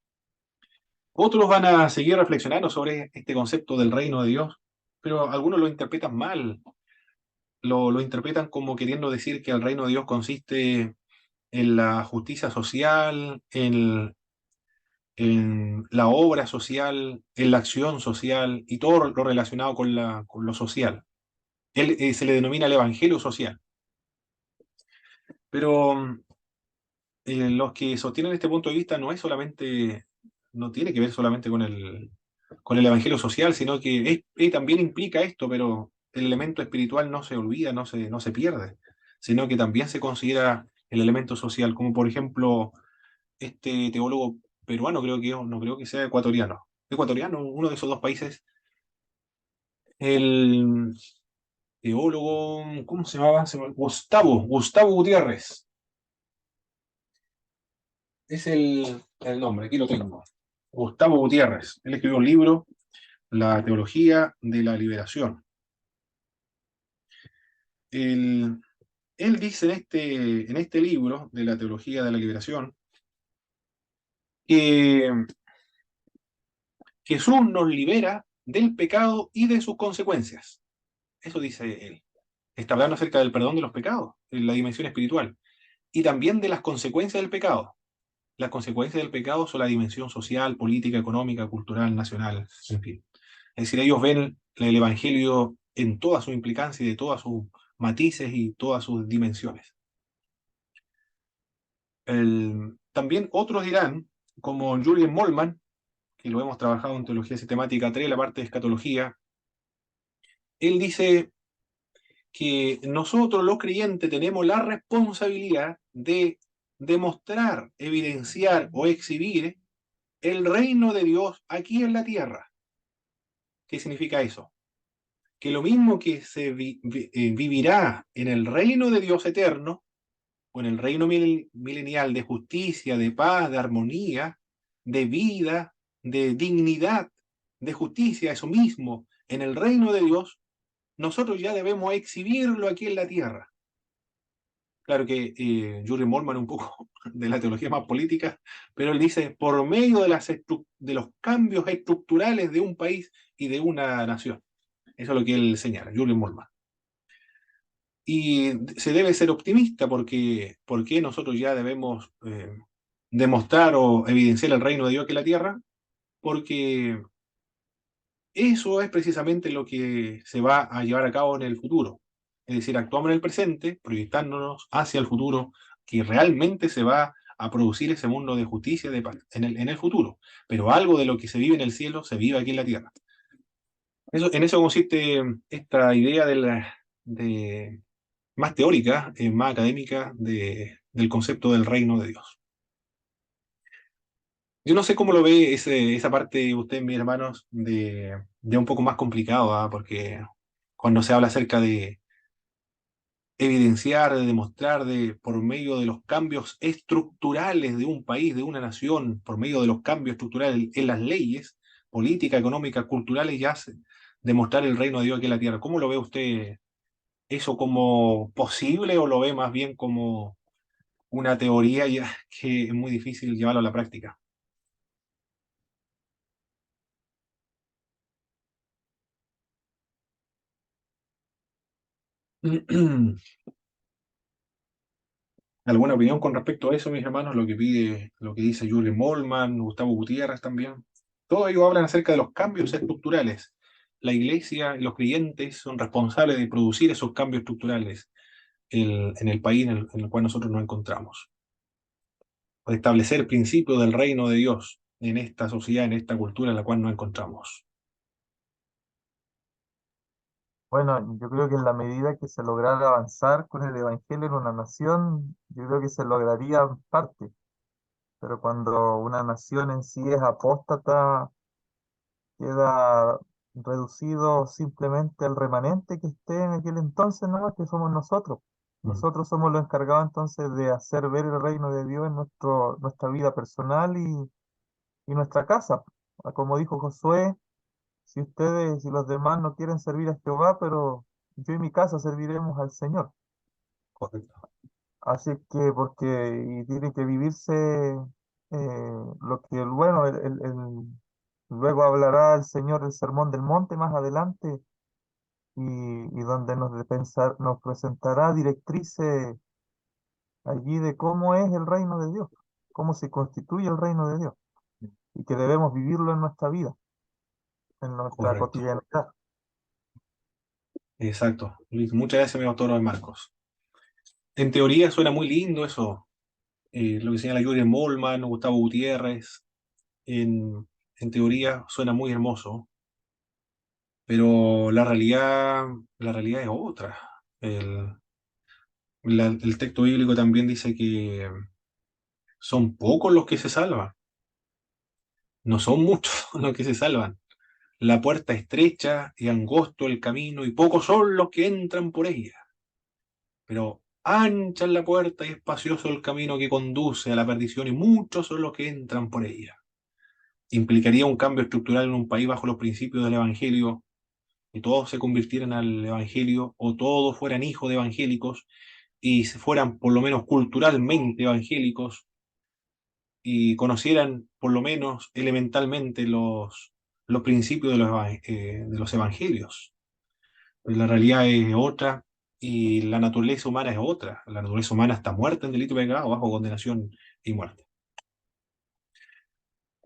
Speaker 1: Otros van a seguir reflexionando sobre este concepto del reino de Dios, pero algunos lo interpretan mal. Lo interpretan como queriendo decir que el reino de Dios consiste en la justicia social, en la obra social, en la acción social y todo lo relacionado con lo social. Se le denomina el evangelio social. Pero los que sostienen este punto de vista no tiene que ver solamente con el evangelio social, sino que también implica esto, pero el elemento espiritual no se olvida, no se pierde, sino que también se considera el elemento social, como por ejemplo este teólogo peruano, no creo que sea ecuatoriano, uno de esos dos países, el teólogo, ¿cómo se llamaba? Gustavo Gutiérrez, es el nombre, aquí lo tengo. Gustavo Gutiérrez, él escribió un libro, La teología de la liberación. Él, él dice en este libro de la teología de la liberación que Jesús nos libera del pecado y de sus consecuencias. Eso dice él. Está hablando acerca del perdón de los pecados, en la dimensión espiritual, y también de las consecuencias del pecado. Las consecuencias del pecado son la dimensión social, política, económica, cultural, nacional, en fin. Es decir, ellos ven el Evangelio en toda su implicancia y de todas sus matices y todas sus dimensiones. También otros dirán, como Jürgen Moltmann, que lo hemos trabajado en Teología Sistemática 3, la parte de escatología, él dice que nosotros los creyentes tenemos la responsabilidad de demostrar, evidenciar o exhibir el reino de Dios aquí en la tierra. ¿Qué significa eso? Que lo mismo que se vivirá en el reino de Dios eterno, o en el reino milenial de justicia, de paz, de armonía, de vida, de dignidad, de justicia, eso mismo, en el reino de Dios, nosotros ya debemos exhibirlo aquí en la tierra. Claro que Jürgen Moltmann un poco de la teología más política, pero él dice, por medio de los cambios estructurales de un país y de una nación. Eso es lo que él señala, Jürgen Moltmann. Y se debe ser optimista porque nosotros ya debemos demostrar o evidenciar el reino de Dios aquí en la tierra, porque eso es precisamente lo que se va a llevar a cabo en el futuro. Es decir, actuamos en el presente, proyectándonos hacia el futuro, que realmente se va a producir ese mundo de justicia de paz en el futuro. Pero algo de lo que se vive en el cielo se vive aquí en la tierra. En eso consiste esta idea de más teórica, más académica del concepto del reino de Dios. Yo no sé cómo lo ve esa parte usted, mis hermanos, de un poco más complicado, ¿ah? Porque cuando se habla acerca de evidenciar, de demostrar, por medio de los cambios estructurales de un país, de una nación, por medio de los cambios estructurales en las leyes, políticas, económicas, culturales, demostrar el reino de Dios aquí en la tierra. ¿Cómo lo ve usted eso como posible o lo ve más bien como una teoría ya que es muy difícil llevarlo a la práctica? ¿Alguna opinión con respecto a eso, mis hermanos? Lo que dice Jürgen Moltmann, Gustavo Gutiérrez también. Todos ellos hablan acerca de los cambios estructurales. La iglesia y los creyentes son responsables de producir esos cambios estructurales en el país en el cual nosotros nos encontramos. De establecer principios del reino de Dios en esta sociedad, en esta cultura en la cual nos encontramos.
Speaker 3: Bueno, yo creo que en la medida que se lograra avanzar con el Evangelio en una nación, yo creo que se lograría en parte, pero cuando una nación en sí es apóstata, queda reducido simplemente al remanente que esté en aquel entonces, ¿no? Que somos nosotros. Nosotros somos los encargados entonces de hacer ver el reino de Dios en nuestra vida personal y nuestra casa. Como dijo Josué, si ustedes y los demás no quieren servir a Jehová, pero yo y mi casa serviremos al Señor.
Speaker 1: Correcto.
Speaker 3: Así que, y tiene que vivirse lo que, bueno, luego hablará el Señor el Sermón del Monte más adelante y donde nos presentará directrices allí de cómo es el reino de Dios, cómo se constituye el reino de Dios y que debemos vivirlo en nuestra vida, en nuestra
Speaker 1: Correcto.
Speaker 3: cotidianidad.
Speaker 1: Exacto. Luis, muchas gracias, mi autor de Marcos. En teoría suena muy lindo eso, lo que señala Jürgen Moltmann, Gustavo Gutiérrez. En teoría suena muy hermoso, pero la realidad es otra. El, el texto bíblico también dice que son pocos los que se salvan, no son muchos los que se salvan. La puerta es estrecha y angosto el camino, y pocos son los que entran por ella. Pero ancha es la puerta y espacioso el camino que conduce a la perdición, y muchos son los que entran por ella. Implicaría un cambio estructural en un país bajo los principios del Evangelio, que todos se convirtieran al Evangelio, o todos fueran hijos de evangélicos, y fueran por lo menos culturalmente evangélicos, y conocieran por lo menos elementalmente los principios de los evangelios. La realidad es otra y la naturaleza humana es otra. La naturaleza humana está muerta en delito y pecado, bajo condenación y muerte.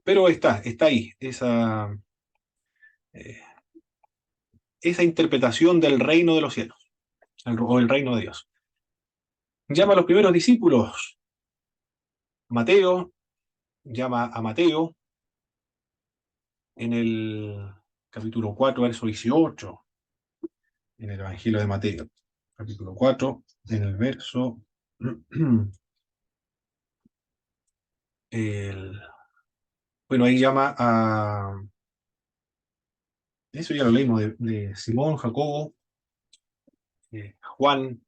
Speaker 1: Pero está ahí, eh, esa interpretación del reino de los cielos, o el reino de Dios. Llama a los primeros discípulos. Mateo llama a Mateo en el capítulo 4, verso 18, en el Evangelio de Mateo. Capítulo 4, en el verso... bueno, ahí llama a... Eso ya lo leímos, de Simón, Jacobo, Juan,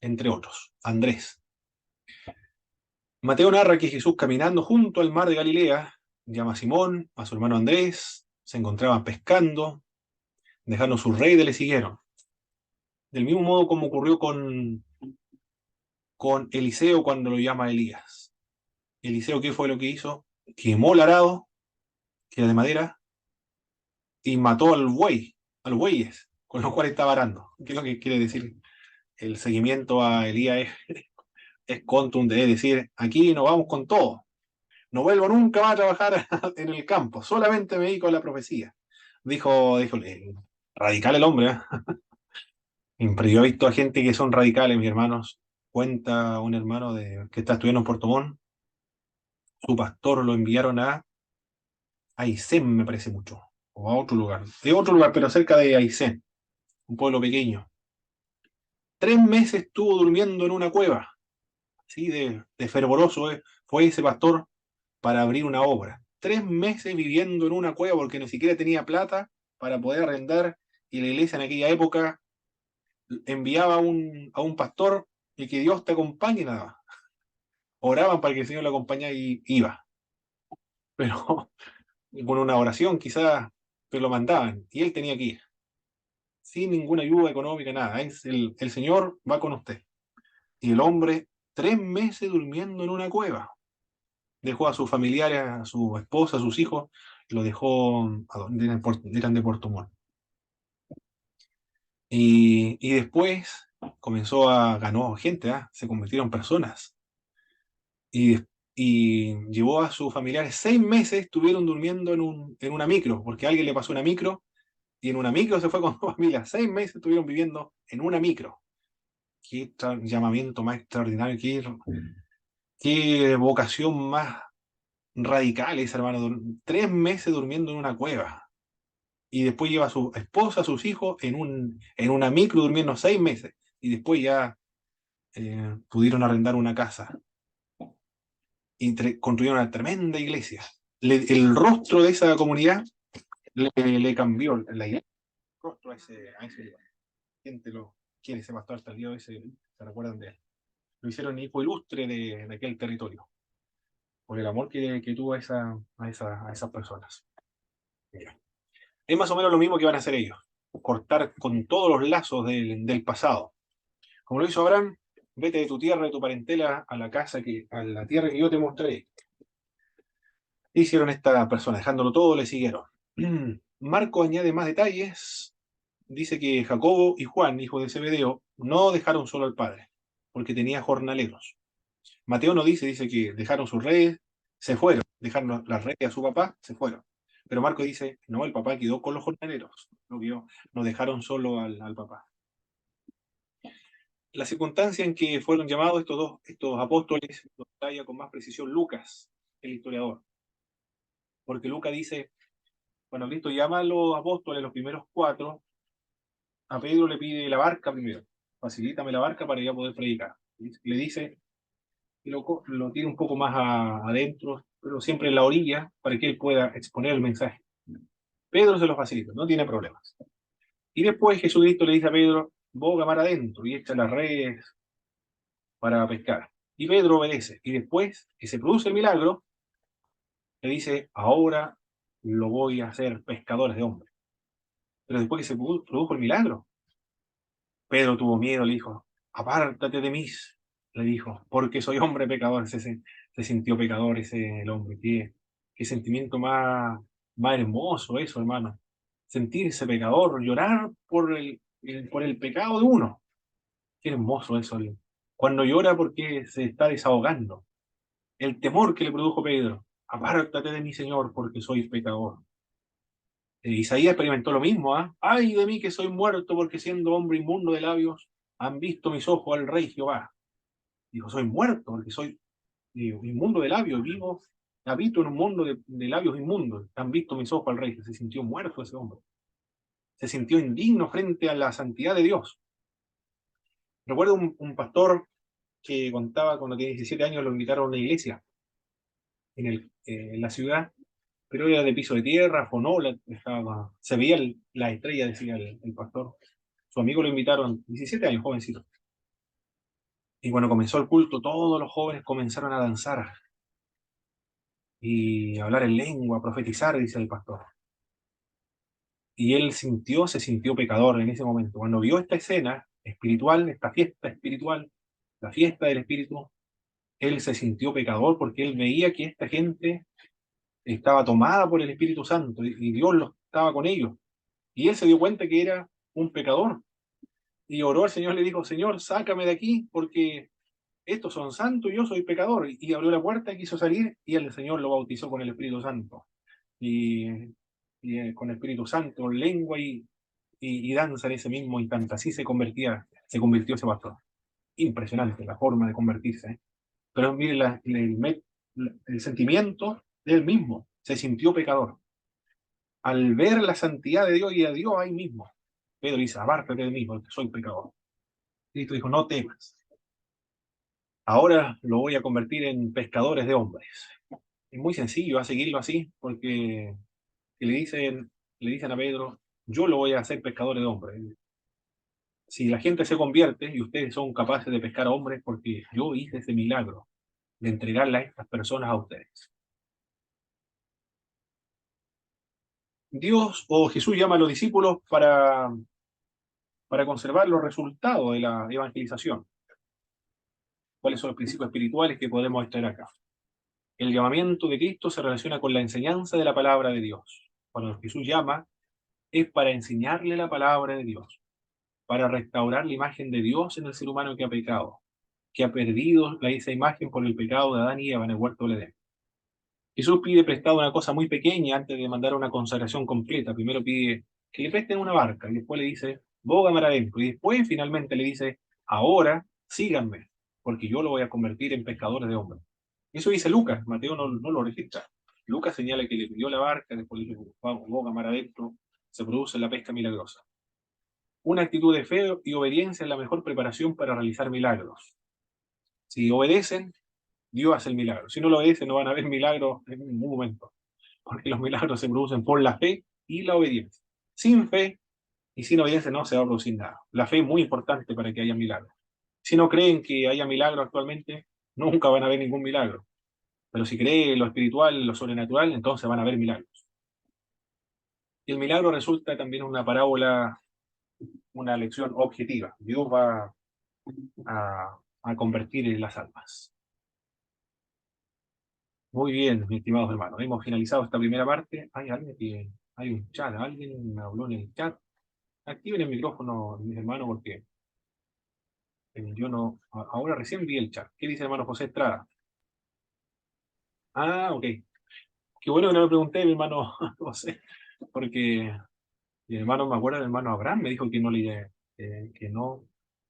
Speaker 1: entre otros, Andrés. Mateo narra que Jesús, caminando junto al mar de Galilea, llama a Simón, a su hermano Andrés, se encontraban pescando, dejando sus redes, le siguieron. Del mismo modo como ocurrió con Eliseo cuando lo llama Elías. Eliseo, ¿qué fue lo que hizo? Quemó el arado, que era de madera, y mató al buey, a los bueyes, con los cuales estaba arando. ¿Qué es lo que quiere decir? El seguimiento a Elías es contundente, es decir, aquí nos vamos con todo. No vuelvo nunca más a trabajar en el campo, solamente me dedico a la profecía. Dijo radical el hombre, ¿eh? Pero yo he visto a gente que son radicales, mis hermanos. Cuenta un hermano que está estudiando en Puerto Montt, su pastor lo enviaron a Aysén, me parece mucho, o a otro lugar. De otro lugar, pero cerca de Aysén, un pueblo pequeño. 3 meses estuvo durmiendo en una cueva, así de fervoroso fue ese pastor para abrir una obra. 3 meses viviendo en una cueva porque ni siquiera tenía plata para poder arrendar, y la iglesia en aquella época enviaba a un pastor y que Dios te acompañe, nada más. Oraban para que el Señor lo acompañara y iba. Pero con una oración quizás, pero lo mandaban y él tenía que ir. Sin ninguna ayuda económica, nada. El Señor va con usted. Y el hombre, 3 meses durmiendo en una cueva. Dejó a sus familiares, a su esposa, a sus hijos, lo dejó a donde eran de Puerto Montt. Y después ganó gente, se convirtieron en personas. Y llevó a sus familiares 6 meses, estuvieron durmiendo en una micro, porque a alguien le pasó una micro, y en una micro se fue con su familia. 6 meses estuvieron viviendo en una micro. Qué llamamiento más extraordinario, qué vocación más radical ese hermano. 3 meses durmiendo en una cueva. Y después lleva a su esposa, a sus hijos, en una micro durmiendo 6 meses. Y después ya pudieron arrendar una casa y construyeron una tremenda iglesia. El rostro de esa comunidad le cambió la idea, el rostro a ese lugar. ¿Quién ese pastor hasta el día de hoy se recuerdan de él? Lo hicieron hijo ilustre de aquel territorio, por el amor que tuvo a esas personas. Es más o menos lo mismo que van a hacer ellos, cortar con todos los lazos del pasado. Como lo hizo Abraham, vete de tu tierra, de tu parentela, a la tierra que yo te mostraré. Hicieron esta persona, dejándolo todo, le siguieron. Marco añade más detalles. Dice que Jacobo y Juan, hijo de Zebedeo, no dejaron solo al padre, porque tenía jornaleros. Mateo no dice que dejaron sus redes, se fueron, dejaron las redes a su papá, se fueron. Pero Marco dice, no, el papá quedó con los jornaleros, no dejaron solo al papá. La circunstancia en que fueron llamados estos apóstoles lo detalla con más precisión Lucas, el historiador. Porque Lucas dice, bueno, Cristo llama a los apóstoles, los primeros 4, a Pedro le pide la barca primero, facilítame la barca para ya poder predicar. Le dice, y lo tiene un poco más adentro, pero siempre en la orilla, para que él pueda exponer el mensaje. Pedro se lo facilita, no tiene problemas. Y después Jesucristo le dice a Pedro, boga mar adentro y echa las redes para pescar. Y Pedro obedece. Y después que se produce el milagro, le dice, ahora lo voy a hacer pescadores de hombres. Pero después que se produjo el milagro, Pedro tuvo miedo, le dijo, apártate de mí, le dijo, porque soy hombre pecador. Se sintió pecador el hombre. Qué sentimiento más hermoso eso, hermano. Sentirse pecador, llorar por el pecado de uno. Qué hermoso eso. Cuando llora porque se está desahogando. El temor que le produjo Pedro. Apártate de mí, Señor, porque soy pecador. Isaías experimentó lo mismo, ¿ah? Ay de mí que soy muerto, porque siendo hombre inmundo de labios, han visto mis ojos al Rey Jehová. Dijo, soy muerto, porque soy inmundo de labios, habito en un mundo de labios inmundos. Han visto mis ojos al Rey. Se sintió muerto ese hombre. Se sintió indigno frente a la santidad de Dios. Recuerdo un pastor que contaba cuando tenía 17 años, lo invitaron a una iglesia en la ciudad, pero era de piso de tierra, fonola, se veía la estrella, decía el pastor. Su amigo lo invitaron, 17 años, jovencito. Y cuando comenzó el culto, todos los jóvenes comenzaron a danzar y a hablar en lengua, a profetizar, dice el pastor. Y él se sintió pecador en ese momento. Cuando vio esta escena espiritual, esta fiesta espiritual, la fiesta del Espíritu, él se sintió pecador porque él veía que esta gente estaba tomada por el Espíritu Santo y Dios estaba con ellos. Y él se dio cuenta que era un pecador. Y oró al Señor, le dijo, Señor, sácame de aquí porque estos son santos y yo soy pecador. Y abrió la puerta y quiso salir y el Señor lo bautizó con el Espíritu Santo. Con el Espíritu Santo, lengua y danza en ese mismo instante. Así se convirtió ese pastor. Impresionante la forma de convertirse, ¿eh? Pero mire el sentimiento de él mismo. Se sintió pecador. Al ver la santidad de Dios y a Dios ahí mismo, Pedro dice, apártate de mí porque soy pecador. Cristo dijo, no temas. Ahora lo voy a convertir en pescadores de hombres. Es muy sencillo a seguirlo así, porque le dicen a Pedro, yo lo voy a hacer pescadores de hombres. Si la gente se convierte y ustedes son capaces de pescar a hombres, porque yo hice ese milagro de entregarle a estas personas a ustedes. Dios o Jesús llama a los discípulos para conservar los resultados de la evangelización. ¿Cuáles son los principios espirituales que podemos extraer acá? El llamamiento de Cristo se relaciona con la enseñanza de la palabra de Dios. Cuando Jesús llama, es para enseñarle la palabra de Dios, para restaurar la imagen de Dios en el ser humano que ha pecado, que ha perdido esa imagen por el pecado de Adán y Eva en el huerto del Edén. Jesús pide prestado una cosa muy pequeña antes de mandar una consagración completa. Primero pide que le presten una barca y después le dice, boga mar adentro. Y después finalmente le dice, ahora síganme, porque yo lo voy a convertir en pescadores de hombres. Eso dice Lucas, Mateo no lo registra. Lucas señala que le pidió la barca, después le dice, boga mar adentro, se produce la pesca milagrosa. Una actitud de fe y obediencia es la mejor preparación para realizar milagros. Si obedecen, Dios hace el milagro. Si no lo obedecen, no van a haber milagros en ningún momento. Porque los milagros se producen por la fe y la obediencia. Sin fe y sin obediencia no se va a producir nada. La fe es muy importante para que haya milagros. Si no creen que haya milagros actualmente, nunca van a haber ningún milagro. Pero si creen en lo espiritual, en lo sobrenatural, entonces van a haber milagros. Y el milagro resulta también una parábola, una lección objetiva. Dios va a convertir en las almas. Muy bien, mis estimados hermanos. Hemos finalizado esta primera parte. Hay un chat, alguien me habló en el chat. Activen el micrófono, mis hermanos, porque yo no. Ahora recién vi el chat. ¿Qué dice el hermano José Estrada? Ah, ok. Qué bueno que no me pregunté, mi hermano José, porque mi hermano, me acuerdo, el hermano Abraham me dijo que no le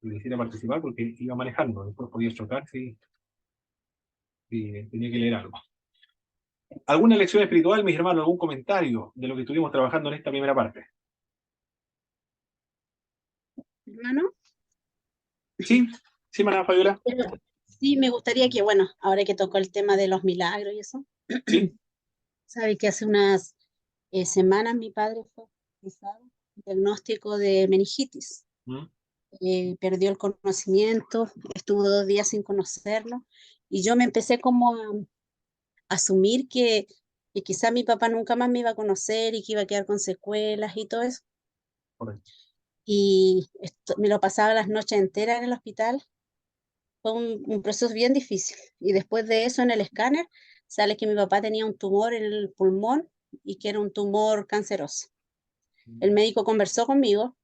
Speaker 1: hiciera participar porque iba manejando. Después podía chocar si tenía que leer algo. ¿Alguna lección espiritual, mis hermanos? ¿Algún comentario de lo que estuvimos trabajando en esta primera parte?
Speaker 4: Hermano.
Speaker 1: Sí, sí, hermana Fabiola.
Speaker 4: Pero sí, me gustaría que, bueno, ahora que tocó el tema de los milagros y eso,
Speaker 1: Sí.
Speaker 4: sabe que hace unas semanas mi padre fue hospitalizado con diagnóstico de meningitis.
Speaker 1: ¿Mm?
Speaker 4: Perdió el conocimiento, estuvo 2 días sin conocerlo, y yo me empecé como a asumir que quizá mi papá nunca más me iba a conocer y que iba a quedar con secuelas y todo eso.
Speaker 1: Correcto.
Speaker 4: Y me lo pasaba las noches enteras en el hospital. Fue un proceso bien difícil. Y después de eso, en el escáner, sale que mi papá tenía un tumor en el pulmón y que era un tumor canceroso. El médico conversó conmigo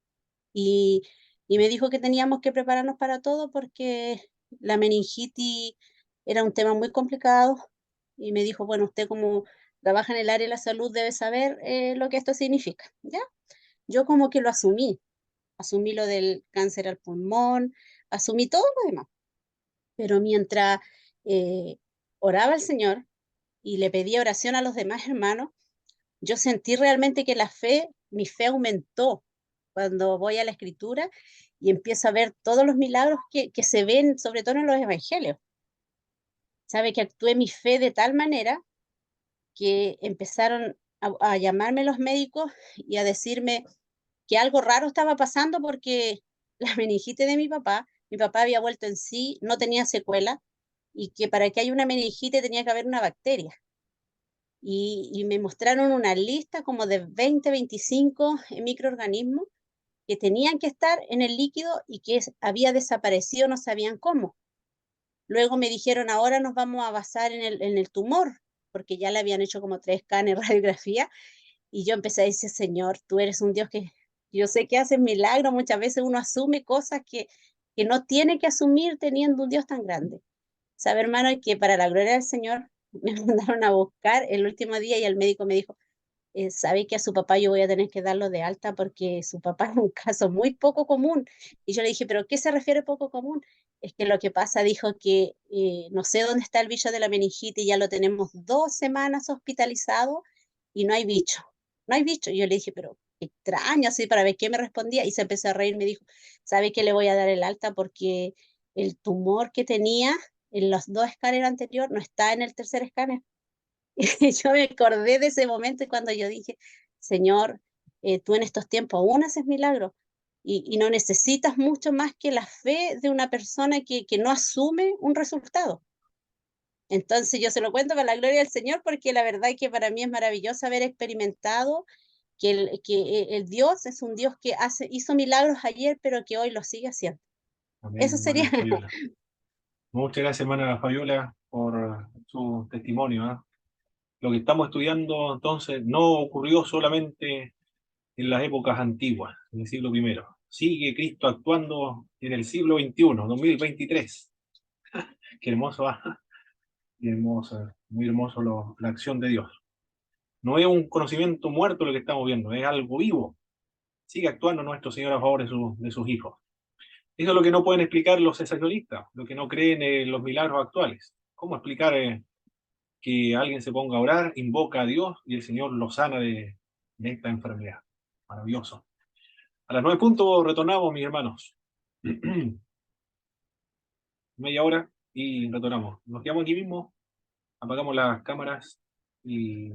Speaker 4: y, y me dijo que teníamos que prepararnos para todo porque la meningitis era un tema muy complicado. Y me dijo, bueno, usted como trabaja en el área de la salud debe saber lo que esto significa, ¿ya? Yo como que lo asumí lo del cáncer al pulmón, asumí todo lo demás. Pero mientras eh, oraba al Señor y le pedía oración a los demás hermanos, yo sentí realmente que mi fe aumentó cuando voy a la Escritura y empiezo a ver todos los milagros que se ven, sobre todo en los evangelios. Sabe que actué mi fe de tal manera que empezaron a llamarme los médicos y a decirme que algo raro estaba pasando porque la meningitis de mi papá había vuelto en sí, no tenía secuela, y que para que haya una meningitis tenía que haber una bacteria. Y me mostraron una lista como de 20, 25 microorganismos que tenían que estar en el líquido y que había desaparecido, no sabían cómo. Luego me dijeron, ahora nos vamos a basar en el tumor, porque ya le habían hecho como 3 escáneres, radiografía, y yo empecé a decir, Señor, tú eres un Dios que yo sé que haces milagros, muchas veces uno asume cosas que no tiene que asumir teniendo un Dios tan grande. Sabe, hermano, que para la gloria del Señor me mandaron a buscar el último día y el médico me dijo, sabe que a su papá yo voy a tener que darlo de alta porque su papá es un caso muy poco común. Y yo le dije, ¿pero qué se refiere poco común? Es que lo que pasa, dijo que no sé dónde está el bicho de la meningitis, ya lo tenemos 2 semanas hospitalizado y no hay bicho, no hay bicho. Y yo le dije, pero qué extraño, así para ver qué me respondía. Y se empezó a reír, me dijo, ¿sabe que le voy a dar el alta porque el tumor que tenía en los 2 escáneres anteriores no está en el tercer escáner? Y yo me acordé de ese momento y cuando yo dije, Señor, tú en estos tiempos aún haces milagros y no necesitas mucho más que la fe de una persona que no asume un resultado. Entonces yo se lo cuento para la gloria del Señor porque la verdad es que para mí es maravilloso haber experimentado que el Dios es un Dios que hizo milagros ayer, pero que hoy lo sigue haciendo.
Speaker 1: Amén,
Speaker 4: Eso sería.
Speaker 1: hermana Fabiola. Muchas gracias, hermana Fabiola, por su testimonio, ¿eh? Lo que estamos estudiando entonces no ocurrió solamente en las épocas antiguas, en el siglo I. Sigue Cristo actuando en el siglo XXI, 2023. Qué hermoso, ¿ah? Qué hermoso, muy hermoso la acción de Dios. No es un conocimiento muerto lo que estamos viendo, es algo vivo. Sigue actuando nuestro Señor a favor de sus hijos. Eso es lo que no pueden explicar los cesacionistas, lo que no creen en los milagros actuales. ¿Cómo explicar que alguien se ponga a orar, invoca a Dios y el Señor lo sana de esta enfermedad? Maravilloso. A las 9 puntos retornamos, mis hermanos. Media hora y retornamos. Nos quedamos aquí mismo, apagamos las cámaras y